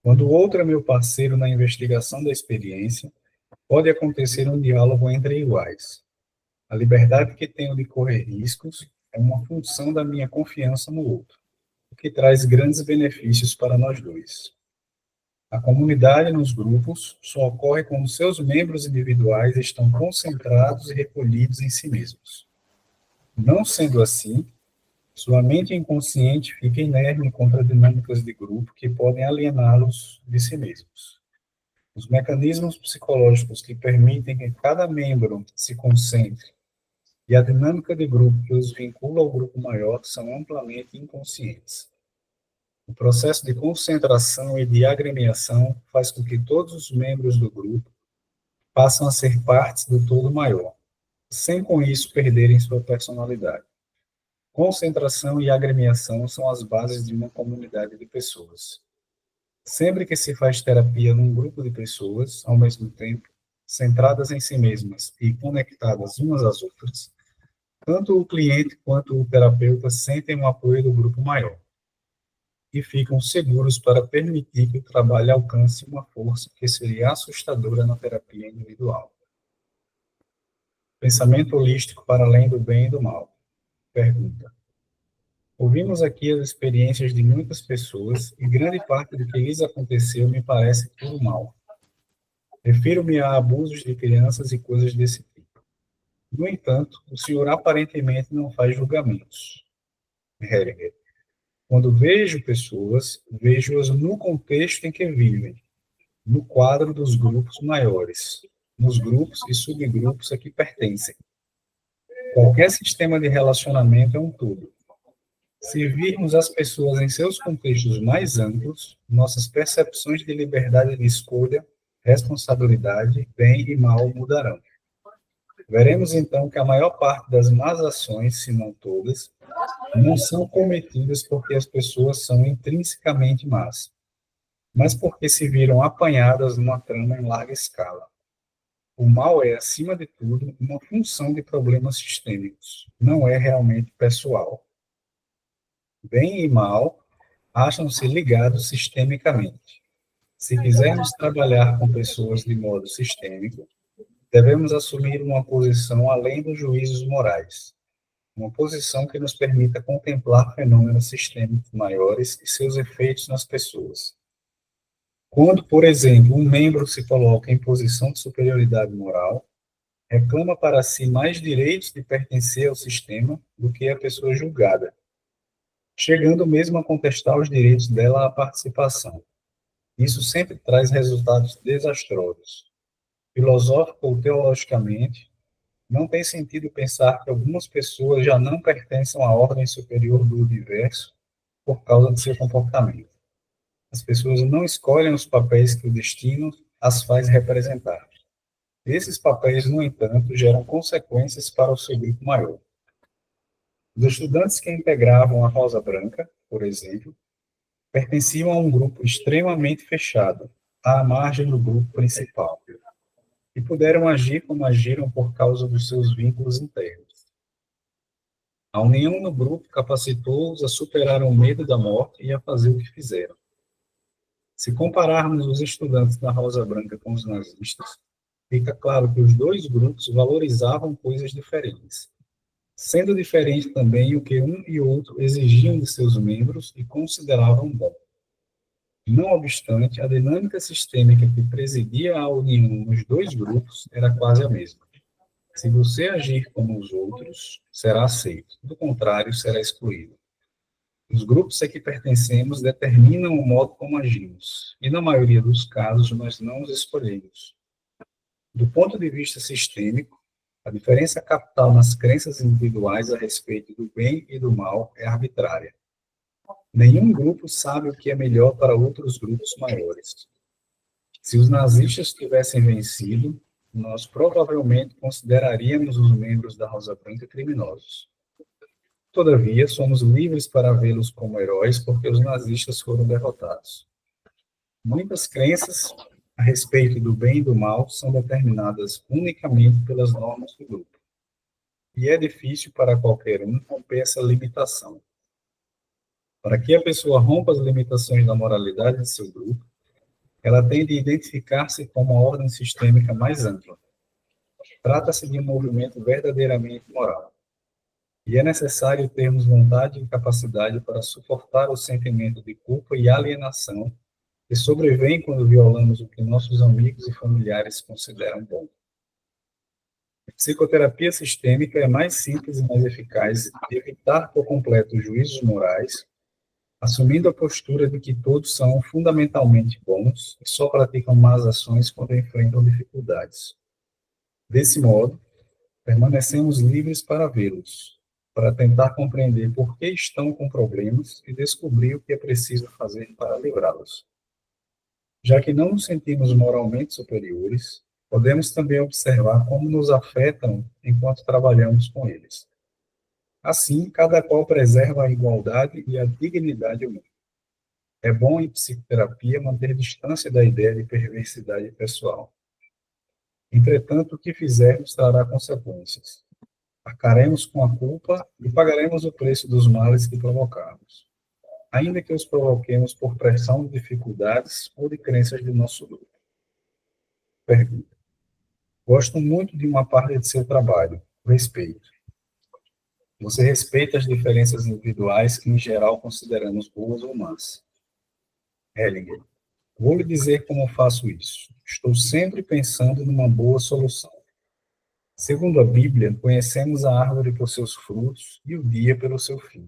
Quando o outro é meu parceiro na investigação da experiência, pode acontecer um diálogo entre iguais. A liberdade que tenho de correr riscos é uma função da minha confiança no outro, o que traz grandes benefícios para nós dois. A comunidade nos grupos só ocorre quando seus membros individuais estão concentrados e recolhidos em si mesmos. Não sendo assim, sua mente inconsciente fica inerme contra dinâmicas de grupo que podem aliená-los de si mesmos. Os mecanismos psicológicos que permitem que cada membro se concentre e a dinâmica de grupo que os vincula ao grupo maior são amplamente inconscientes. O processo de concentração e de agremiação faz com que todos os membros do grupo passem a ser partes do todo maior, sem com isso perderem sua personalidade. Concentração e agremiação são as bases de uma comunidade de pessoas. Sempre que se faz terapia num grupo de pessoas, ao mesmo tempo, centradas em si mesmas e conectadas umas às outras, tanto o cliente quanto o terapeuta sentem o apoio do grupo maior e ficam seguros para permitir que o trabalho alcance uma força que seria assustadora na terapia individual. Pensamento holístico para além do bem e do mal. Pergunta. Ouvimos aqui as experiências de muitas pessoas e grande parte do que lhes aconteceu me parece puro mal. Refiro-me a abusos de crianças e coisas desse tipo. No entanto, o senhor aparentemente não faz julgamentos. Heringer. Quando vejo pessoas, vejo-as no contexto em que vivem, no quadro dos grupos maiores, nos grupos e subgrupos a que pertencem. Qualquer sistema de relacionamento é um todo. Se virmos as pessoas em seus contextos mais amplos, nossas percepções de liberdade de escolha, responsabilidade, bem e mal mudarão. Veremos então que a maior parte das más ações, se não todas, não são cometidas porque as pessoas são intrinsecamente más, mas porque se viram apanhadas numa trama em larga escala. O mal é, acima de tudo, uma função de problemas sistêmicos, não é realmente pessoal. Bem e mal acham-se ligados sistemicamente. Se quisermos trabalhar com pessoas de modo sistêmico, devemos assumir uma posição além dos juízos morais, uma posição que nos permita contemplar fenômenos sistêmicos maiores e seus efeitos nas pessoas. Quando, por exemplo, um membro se coloca em posição de superioridade moral, reclama para si mais direitos de pertencer ao sistema do que a pessoa julgada, chegando mesmo a contestar os direitos dela à participação. Isso sempre traz resultados desastrosos. Filosófico ou teologicamente, não tem sentido pensar que algumas pessoas já não pertencem à ordem superior do universo por causa de seu comportamento. As pessoas não escolhem os papéis que o destino as faz representar. Esses papéis, no entanto, geram consequências para o seu grupo maior. Os estudantes que integravam a Rosa Branca, por exemplo, pertenciam a um grupo extremamente fechado, à margem do grupo principal, e puderam agir como agiram por causa dos seus vínculos internos. A união no grupo capacitou-os a superar o medo da morte e a fazer o que fizeram. Se compararmos os estudantes da Rosa Branca com os nazistas, fica claro que os dois grupos valorizavam coisas diferentes, sendo diferente também o que um e outro exigiam de seus membros e consideravam bom. Não obstante, a dinâmica sistêmica que presidia a união nos dois grupos era quase a mesma. Se você agir como os outros, será aceito. Do contrário, será excluído. Os grupos a que pertencemos determinam o modo como agimos, e na maioria dos casos nós não os escolhemos. Do ponto de vista sistêmico, a diferença capital nas crenças individuais a respeito do bem e do mal é arbitrária. Nenhum grupo sabe o que é melhor para outros grupos maiores. Se os nazistas tivessem vencido, nós provavelmente consideraríamos os membros da Rosa Branca criminosos. Todavia, somos livres para vê-los como heróis porque os nazistas foram derrotados. Muitas crenças a respeito do bem e do mal são determinadas unicamente pelas normas do grupo. E é difícil para qualquer um romper essa limitação. Para que a pessoa rompa as limitações da moralidade de seu grupo, ela tem de identificar-se com uma ordem sistêmica mais ampla. Trata-se de um movimento verdadeiramente moral. E é necessário termos vontade e capacidade para suportar o sentimento de culpa e alienação que sobrevém quando violamos o que nossos amigos e familiares consideram bom. A psicoterapia sistêmica é mais simples e mais eficaz de evitar por completo os juízos morais, assumindo a postura de que todos são fundamentalmente bons e só praticam más ações quando enfrentam dificuldades. Desse modo, permanecemos livres para vê-los, para tentar compreender por que estão com problemas e descobrir o que é preciso fazer para livrá-los. Já que não nos sentimos moralmente superiores, podemos também observar como nos afetam enquanto trabalhamos com eles. Assim, cada qual preserva a igualdade e a dignidade humana. É bom em psicoterapia manter distância da ideia de perversidade pessoal. Entretanto, o que fizermos trará consequências. Arcaremos com a culpa e pagaremos o preço dos males que provocarmos, ainda que os provoquemos por pressão de dificuldades ou de crenças de nosso grupo. Pergunta. Gosto muito de uma parte de seu trabalho, o respeito. Você respeita as diferenças individuais que, em geral, consideramos boas ou más. Hellinger. Vou lhe dizer como faço isso. Estou sempre pensando numa boa solução. Segundo a Bíblia, conhecemos a árvore por seus frutos e o dia pelo seu fim.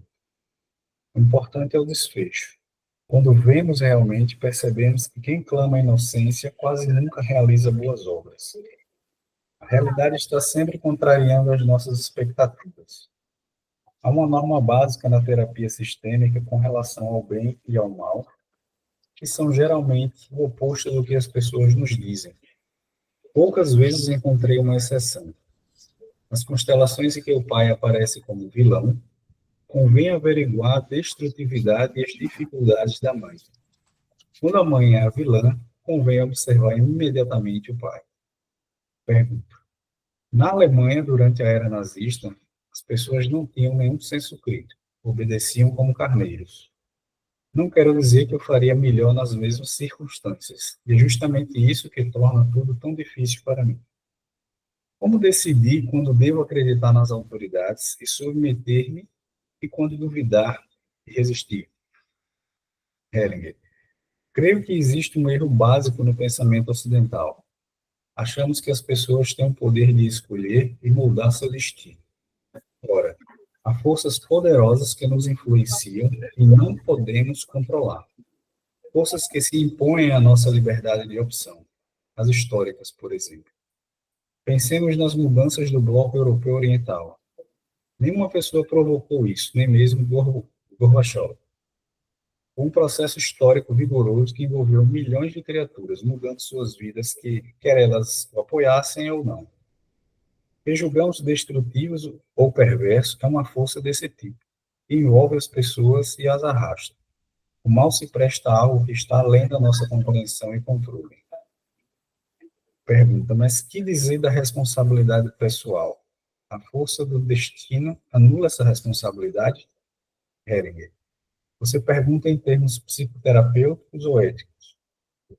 O importante é o desfecho. Quando vemos realmente, percebemos que quem clama a inocência quase nunca realiza boas obras. A realidade está sempre contrariando as nossas expectativas. Há uma norma básica na terapia sistêmica com relação ao bem e ao mal, que são geralmente o oposto do que as pessoas nos dizem. Poucas vezes encontrei uma exceção. Nas constelações em que o pai aparece como vilão, convém averiguar a destrutividade e as dificuldades da mãe. Quando a mãe é a vilã, convém observar imediatamente o pai. Pergunta: na Alemanha, durante a era nazista, as pessoas não tinham nenhum senso crítico, obedeciam como carneiros. Não quero dizer que eu faria melhor nas mesmas circunstâncias, e é justamente isso que torna tudo tão difícil para mim. Como decidir quando devo acreditar nas autoridades e submeter-me e quando duvidar e resistir? Hellinger: creio que existe um erro básico no pensamento ocidental. Achamos que as pessoas têm o poder de escolher e moldar seu destino. Ora, há forças poderosas que nos influenciam e não podemos controlar. Forças que se impõem à nossa liberdade de opção. As históricas, por exemplo. Pensemos nas mudanças do bloco europeu oriental. Nenhuma pessoa provocou isso, nem mesmo Gorbachev. Um processo histórico vigoroso que envolveu milhões de criaturas, mudando suas vidas, quer elas o apoiassem ou não. Que julgamos destrutivos ou perversos é uma força desse tipo, que envolve as pessoas e as arrasta. O mal se presta a algo que está além da nossa compreensão e controle. Pergunta: mas que dizer da responsabilidade pessoal? A força do destino anula essa responsabilidade? Heringer: você pergunta em termos psicoterapêuticos ou éticos?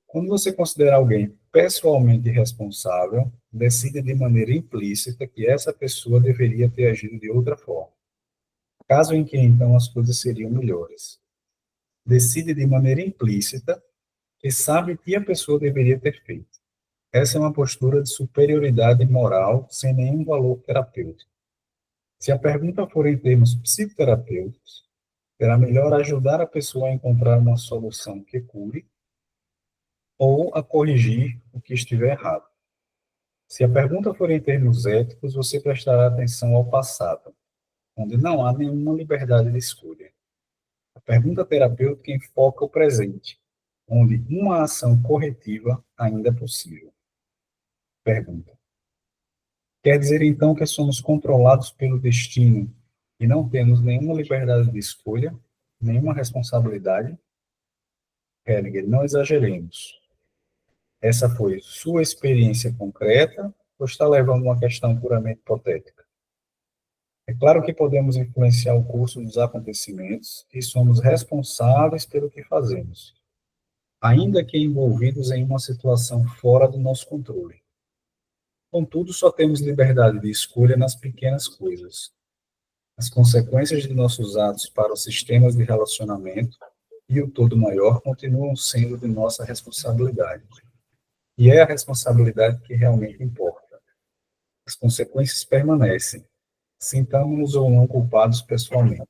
Quando você considera alguém pessoalmente responsável, decide de maneira implícita que essa pessoa deveria ter agido de outra forma. Caso em que, então, as coisas seriam melhores. Decide de maneira implícita que sabe o que a pessoa deveria ter feito. Essa é uma postura de superioridade moral sem nenhum valor terapêutico. Se a pergunta for em termos psicoterapêuticos, será melhor ajudar a pessoa a encontrar uma solução que cure ou a corrigir o que estiver errado. Se a pergunta for em termos éticos, você prestará atenção ao passado, onde não há nenhuma liberdade de escolha. A pergunta terapêutica enfoca o presente, onde uma ação corretiva ainda é possível. Pergunta: quer dizer então que somos controlados pelo destino e não temos nenhuma liberdade de escolha, nenhuma responsabilidade? Hellinger: não exageremos. Essa foi sua experiência concreta ou está levando uma questão puramente hipotética? É claro que podemos influenciar o curso dos acontecimentos e somos responsáveis pelo que fazemos, ainda que envolvidos em uma situação fora do nosso controle. Contudo, só temos liberdade de escolha nas pequenas coisas. As consequências de nossos atos para os sistemas de relacionamento e o todo maior continuam sendo de nossa responsabilidade. E é a responsabilidade que realmente importa. As consequências permanecem, sintamos-nos ou não culpados pessoalmente.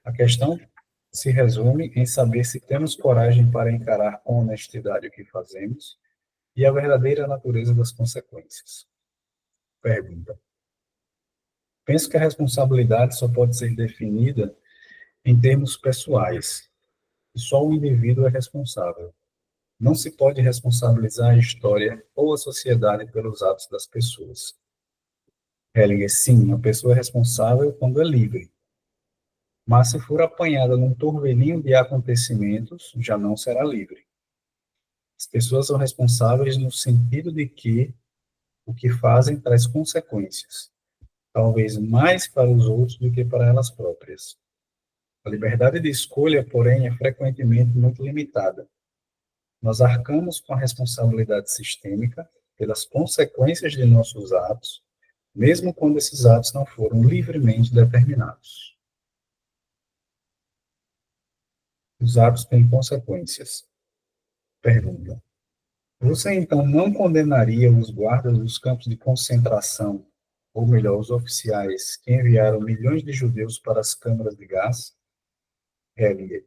A questão se resume em saber se temos coragem para encarar com honestidade o que fazemos e a verdadeira natureza das consequências. Pergunta: penso que a responsabilidade só pode ser definida em termos pessoais, e só o indivíduo é responsável. Não se pode responsabilizar a história ou a sociedade pelos atos das pessoas. Hellinger: sim, a pessoa é responsável quando é livre. Mas se for apanhada num turvelinho de acontecimentos, já não será livre. As pessoas são responsáveis no sentido de que o que fazem traz consequências, talvez mais para os outros do que para elas próprias. A liberdade de escolha, porém, é frequentemente muito limitada. Nós arcamos com a responsabilidade sistêmica pelas consequências de nossos atos, mesmo quando esses atos não foram livremente determinados. Os atos têm consequências. Pergunta. Você então não condenaria os guardas dos campos de concentração, ou melhor, os oficiais que enviaram milhões de judeus para as câmaras de gás? Hellinger.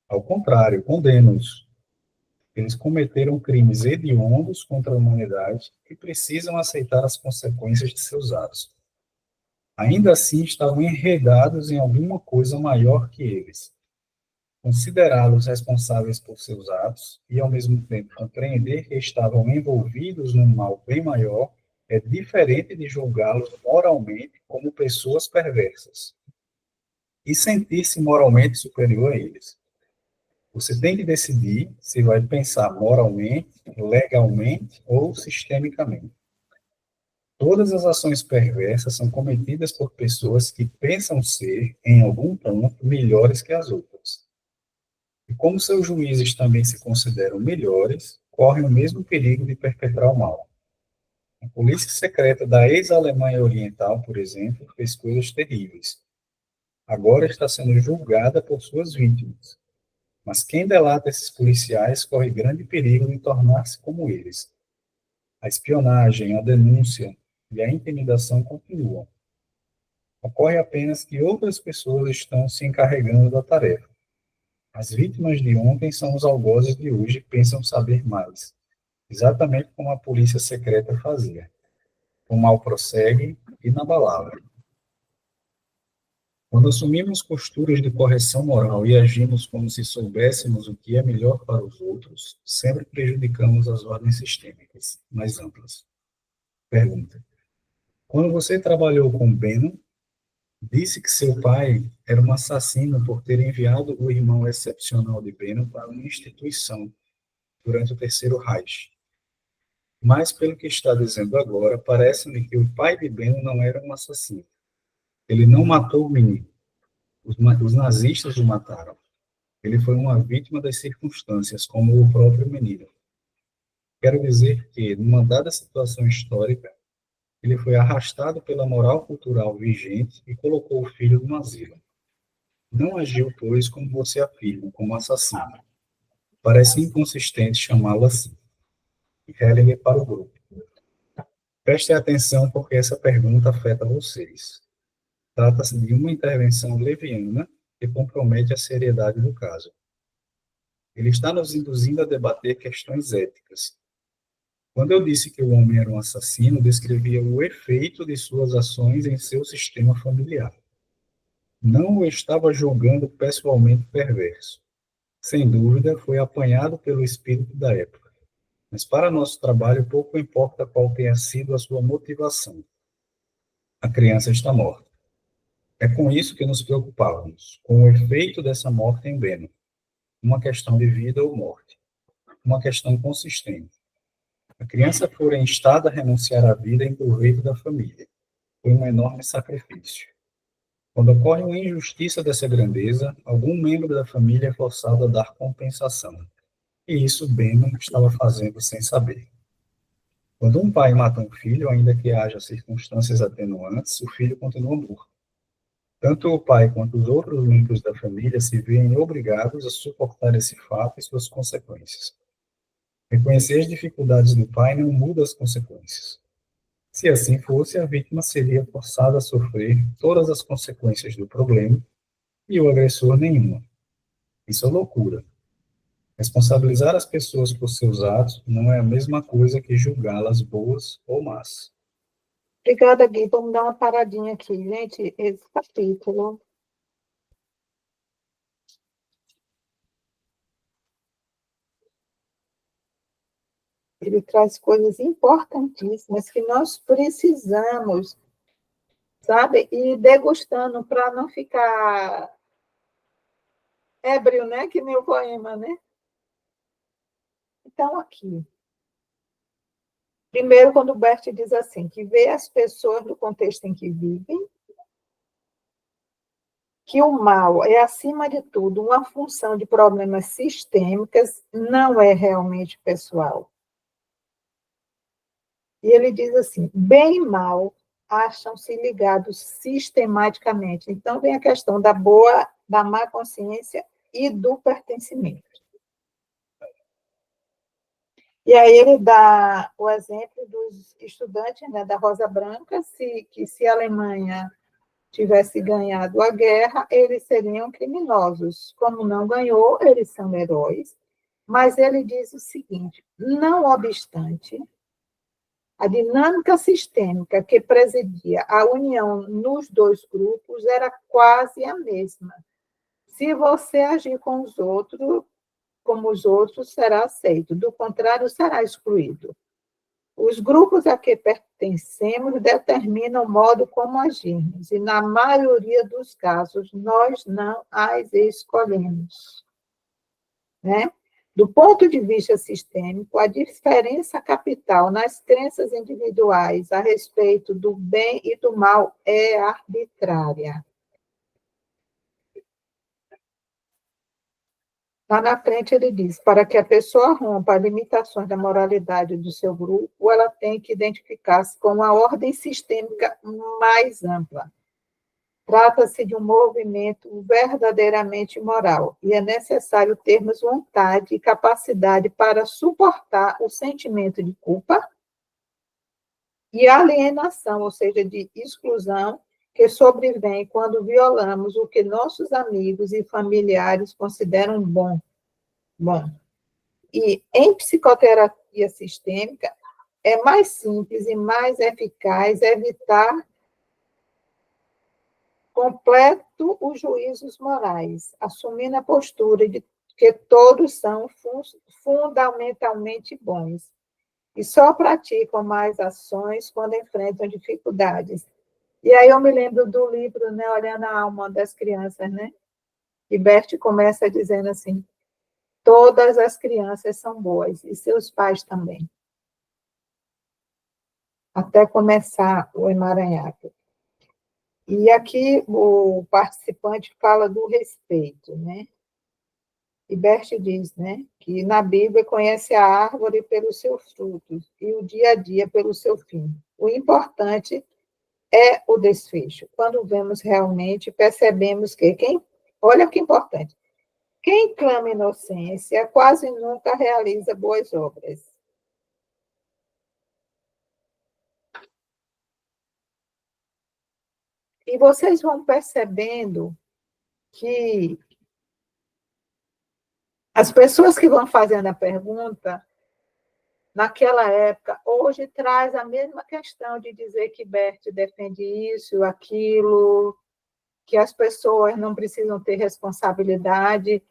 Ao contrário, condeno-os. Eles cometeram crimes hediondos contra a humanidade e precisam aceitar as consequências de seus atos. Ainda assim, estavam enredados em alguma coisa maior que eles. Considerá-los responsáveis por seus atos e, ao mesmo tempo, compreender que estavam envolvidos num mal bem maior é diferente de julgá-los moralmente como pessoas perversas e sentir-se moralmente superior a eles. Você tem que decidir se vai pensar moralmente, legalmente ou sistemicamente. Todas as ações perversas são cometidas por pessoas que pensam ser, em algum ponto, melhores que as outras. E como seus juízes também se consideram melhores, correm o mesmo perigo de perpetrar o mal. A polícia secreta da ex-Alemanha Oriental, por exemplo, fez coisas terríveis. Agora está sendo julgada por suas vítimas. Mas quem delata esses policiais corre grande perigo de tornar-se como eles. A espionagem, a denúncia e a intimidação continuam. Ocorre apenas que outras pessoas estão se encarregando da tarefa. As vítimas de ontem são os algozes de hoje que pensam saber mais, exatamente como a polícia secreta fazia. O mal prossegue inabalável. Quando assumimos posturas de correção moral e agimos como se soubéssemos o que é melhor para os outros, sempre prejudicamos as ordens sistêmicas mais amplas. Pergunta. Quando você trabalhou com Bannon, disse que seu pai era um assassino por ter enviado o irmão excepcional de Bannon para uma instituição durante o Terceiro Reich. Mas, pelo que está dizendo agora, parece-me que o pai de Bannon não era um assassino. Ele não matou o menino. Os nazistas o mataram. Ele foi uma vítima das circunstâncias, como o próprio menino. Quero dizer que, numa dada situação histórica, ele foi arrastado pela moral cultural vigente e colocou o filho no asilo. Não agiu, pois, como você afirma, como assassino. Parece inconsistente chamá-lo assim. Hellinger para o grupo. Prestem atenção porque essa pergunta afeta vocês. Trata-se de uma intervenção leviana que compromete a seriedade do caso. Ele está nos induzindo a debater questões éticas. Quando eu disse que o homem era um assassino, descrevia o efeito de suas ações em seu sistema familiar. Não o estava julgando pessoalmente perverso. Sem dúvida, foi apanhado pelo espírito da época. Mas para nosso trabalho, pouco importa qual tenha sido a sua motivação. A criança está morta. É com isso que nos preocupávamos, com o efeito dessa morte em Bannon. Uma questão de vida ou morte. Uma questão consistente. A criança fora instada a renunciar à vida em proveito da família. Foi um enorme sacrifício. Quando ocorre uma injustiça dessa grandeza, algum membro da família é forçado a dar compensação. E isso Bannon estava fazendo sem saber. Quando um pai mata um filho, ainda que haja circunstâncias atenuantes, o filho continua morto. Tanto o pai quanto os outros membros da família se veem obrigados a suportar esse fato e suas consequências. Reconhecer as dificuldades do pai não muda as consequências. Se assim fosse, a vítima seria forçada a sofrer todas as consequências do problema e o agressor nenhuma. Isso é loucura. Responsabilizar as pessoas por seus atos não é a mesma coisa que julgá-las boas ou más. Obrigada, Gui. Vamos dar uma paradinha aqui, gente. Esse capítulo. Ele traz coisas importantíssimas que nós precisamos, sabe? Ir degustando para não ficar ébrio, né? Que nem o poema, né? Então, aqui. Primeiro, quando o Bert diz assim, que vê as pessoas no contexto em que vivem, que o mal é, acima de tudo, uma função de problemas sistêmicos, não é realmente pessoal. E ele diz assim, bem e mal acham-se ligados sistematicamente. Então, vem a questão da boa, da má consciência e do pertencimento. E aí ele dá o exemplo dos estudantes, né, da Rosa Branca, que se a Alemanha tivesse ganhado a guerra, eles seriam criminosos. Como não ganhou, eles são heróis. Mas ele diz o seguinte: não obstante, a dinâmica sistêmica que presidia a união nos dois grupos era quase a mesma. Se você agir com os outros, como os outros, será aceito, do contrário, será excluído. Os grupos a que pertencemos determinam o modo como agimos, e na maioria dos casos, nós não as escolhemos. Né? Do ponto de vista sistêmico, a diferença capital nas crenças individuais a respeito do bem e do mal é arbitrária. Lá na frente ele diz, para que a pessoa rompa as limitações da moralidade do seu grupo, ela tem que identificar-se com uma ordem sistêmica mais ampla. Trata-se de um movimento verdadeiramente moral, e é necessário termos vontade e capacidade para suportar o sentimento de culpa e alienação, ou seja, de exclusão, que sobrevém quando violamos o que nossos amigos e familiares consideram bom. E em psicoterapia sistêmica, é mais simples e mais eficaz evitar completo os juízos morais, assumindo a postura de que todos são fundamentalmente bons e só praticam mais ações quando enfrentam dificuldades. E aí eu me lembro do livro, né, Olhando a Alma das Crianças, né? E Bert começa dizendo assim: todas as crianças são boas e seus pais também. Até começar o emaranhado. E aqui o participante fala do respeito, né? E Bert diz, né, que na Bíblia conhece a árvore pelos seus frutos e o dia a dia pelo seu fim. O importante é o desfecho. Quando vemos realmente, percebemos que olha que importante, quem clama inocência quase nunca realiza boas obras. E vocês vão percebendo que as pessoas que vão fazendo a pergunta, naquela época, hoje traz a mesma questão de dizer que Bert defende isso, aquilo, que as pessoas não precisam ter responsabilidade.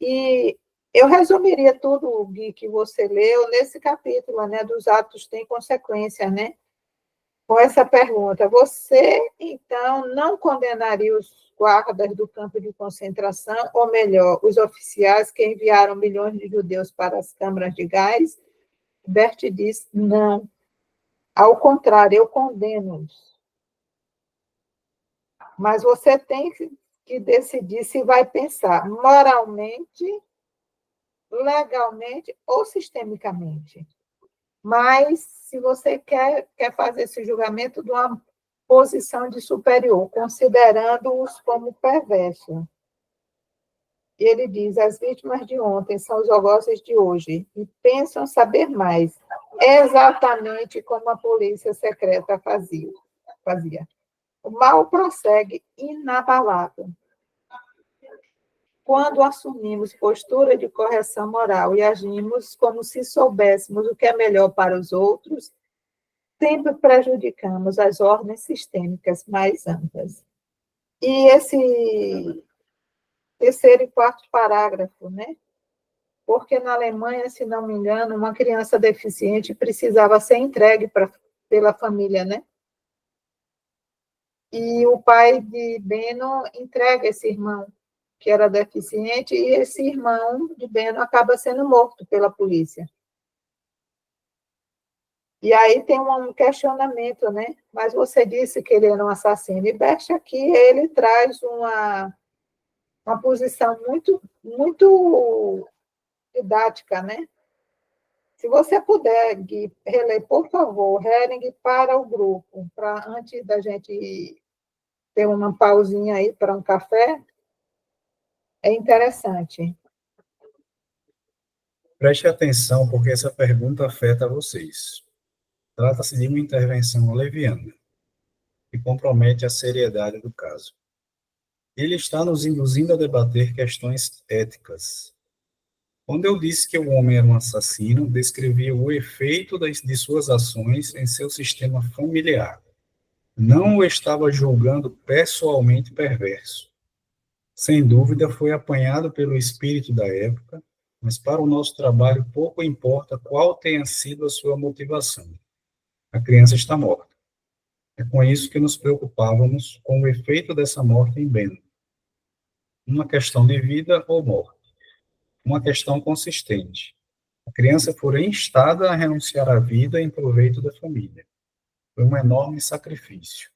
E eu resumiria tudo, Gui, que você leu nesse capítulo, né, dos atos têm consequências, né? Com essa pergunta, você, então, não condenaria os guardas do campo de concentração, ou melhor, os oficiais que enviaram milhões de judeus para as câmaras de gás? Bert diz, não. Ao contrário, eu condeno-os. Mas você tem que decidir se vai pensar moralmente, legalmente ou sistemicamente. Mas, se você quer fazer esse julgamento de uma posição de superior, considerando-os como perversos. E ele diz, as vítimas de ontem são os algozes de hoje, e pensam saber mais, exatamente como a polícia secreta fazia. O mal prossegue inabalável. Quando assumimos postura de correção moral e agimos como se soubéssemos o que é melhor para os outros, sempre prejudicamos as ordens sistêmicas mais amplas. E esse terceiro e quarto parágrafo, né? Porque na Alemanha, se não me engano, uma criança deficiente precisava ser entregue pela família, né? E o pai de Beno entrega esse irmão, que era deficiente, e esse irmão de Beno acaba sendo morto pela polícia. E aí tem um questionamento, né? Mas você disse que ele era um assassino. E Bert aqui, ele traz uma posição muito, muito didática, né? Se você puder, Gui, reler, por favor, Hering para o grupo, para antes da gente ter uma pausinha aí para um café, é interessante. Preste atenção, porque essa pergunta afeta vocês. Trata-se de uma intervenção leviana, que compromete a seriedade do caso. Ele está nos induzindo a debater questões éticas. Quando eu disse que o homem era um assassino, descrevia o efeito de suas ações em seu sistema familiar. Não o estava julgando pessoalmente perverso. Sem dúvida, foi apanhado pelo espírito da época, mas para o nosso trabalho pouco importa qual tenha sido a sua motivação. A criança está morta. É com isso que nos preocupávamos com o efeito dessa morte em Ben. Uma questão de vida ou morte. Uma questão consistente. A criança foi instada a renunciar à vida em proveito da família. Foi um enorme sacrifício.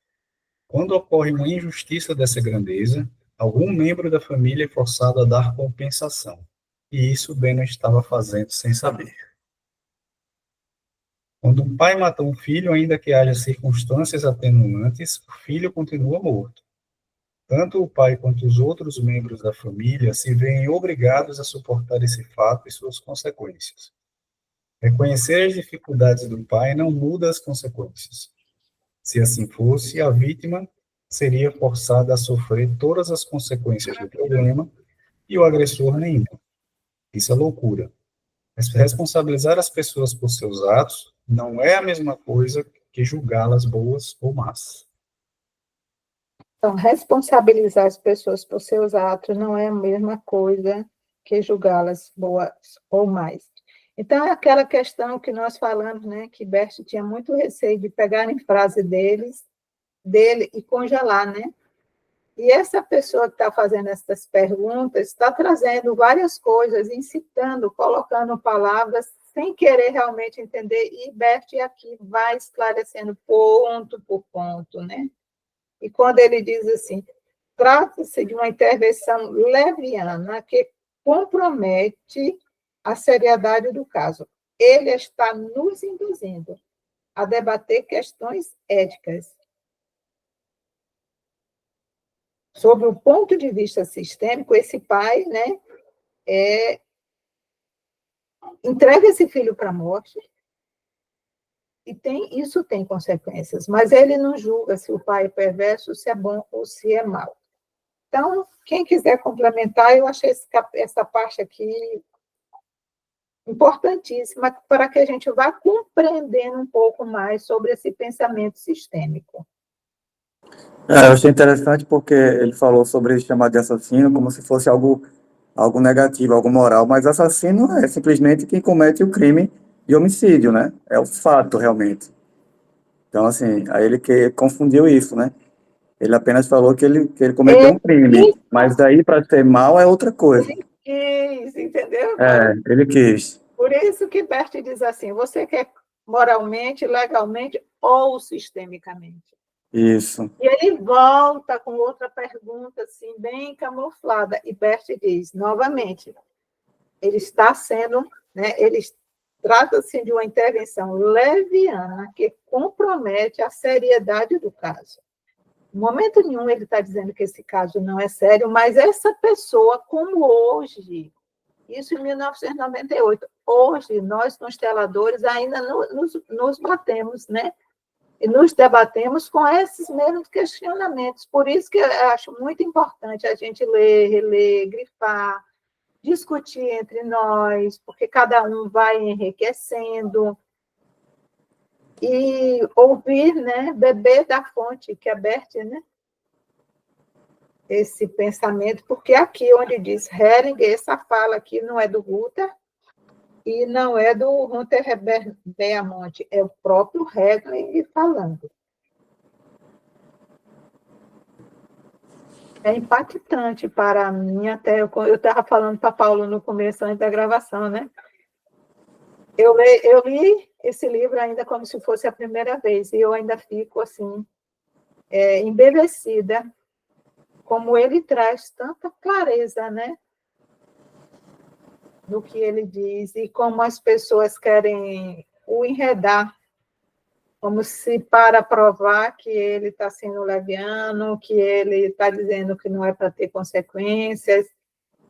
Quando ocorre uma injustiça dessa grandeza, algum membro da família é forçado a dar compensação. E isso Ben não estava fazendo sem saber. Quando um pai mata um filho, ainda que haja circunstâncias atenuantes, o filho continua morto. Tanto o pai quanto os outros membros da família se veem obrigados a suportar esse fato e suas consequências. Reconhecer as dificuldades do pai não muda as consequências. Se assim fosse, a vítima seria forçada a sofrer todas as consequências do problema e o agressor nenhum. Isso é loucura. Responsabilizar as pessoas por seus atos não é a mesma coisa que julgá-las boas ou más. Então, responsabilizar as pessoas por seus atos não é a mesma coisa que julgá-las boas ou mais. Então, é aquela questão que nós falamos, né, que Bert tinha muito receio de pegarem frase dele e congelar, né? E essa pessoa que está fazendo essas perguntas está trazendo várias coisas, incitando, colocando palavras sem querer realmente entender, e Bert aqui vai esclarecendo ponto por ponto, né? E quando ele diz assim, trata-se de uma intervenção leviana que compromete a seriedade do caso. Ele está nos induzindo a debater questões éticas. Sob o ponto de vista sistêmico, esse pai, né, entrega esse filho para a morte, e isso tem consequências, mas ele não julga se o pai é perverso, se é bom ou se é mau. Então, quem quiser complementar, eu achei essa parte aqui importantíssima para que a gente vá compreendendo um pouco mais sobre esse pensamento sistêmico. Eu achei interessante porque ele falou sobre chamar de assassino como se fosse algo negativo, algo moral, mas assassino é simplesmente quem comete o crime de homicídio, né? É o fato, realmente. Então, assim, aí ele que confundiu isso, né? Ele apenas falou que ele cometeu um crime, mas daí para ser mal é outra coisa. Ele quis, entendeu? Ele quis. Por isso que Bert diz assim, você quer moralmente, legalmente ou sistemicamente? Isso. E ele volta com outra pergunta, assim, bem camuflada, e Bert diz, novamente, ele está sendo, né, ele trata-se de uma intervenção leviana que compromete a seriedade do caso. Em momento nenhum ele está dizendo que esse caso não é sério, mas essa pessoa, como hoje, isso em 1998, hoje nós, consteladores, ainda nos batemos, né? E nos debatemos com esses mesmos questionamentos. Por isso que eu acho muito importante a gente ler, reler, grifar, discutir entre nós, porque cada um vai enriquecendo, e ouvir, né, beber da fonte, que é Bert, né? Esse pensamento, porque aqui onde diz Hering, essa fala aqui não é do Guter e não é do Hunter Beaumont, é o próprio Hering falando. É impactante para mim, até eu estava falando para Paulo no começo, antes da gravação, né? Eu li esse livro ainda como se fosse a primeira vez, e eu ainda fico, assim, embevecida, como ele traz tanta clareza, né? Do que ele diz, e como as pessoas querem o enredar, como se para provar que ele está sendo leviano, que ele está dizendo que não é para ter consequências,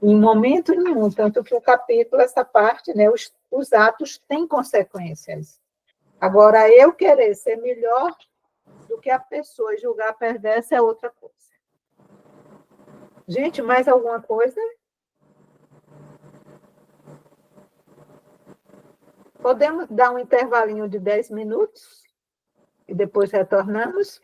Em momento nenhum, tanto que o capítulo, essa parte, né, os atos têm consequências. Agora, eu querer ser melhor do que a pessoa e julgar perversa é outra coisa. Gente, mais alguma coisa? Podemos dar um intervalinho de 10 minutos e depois retornamos?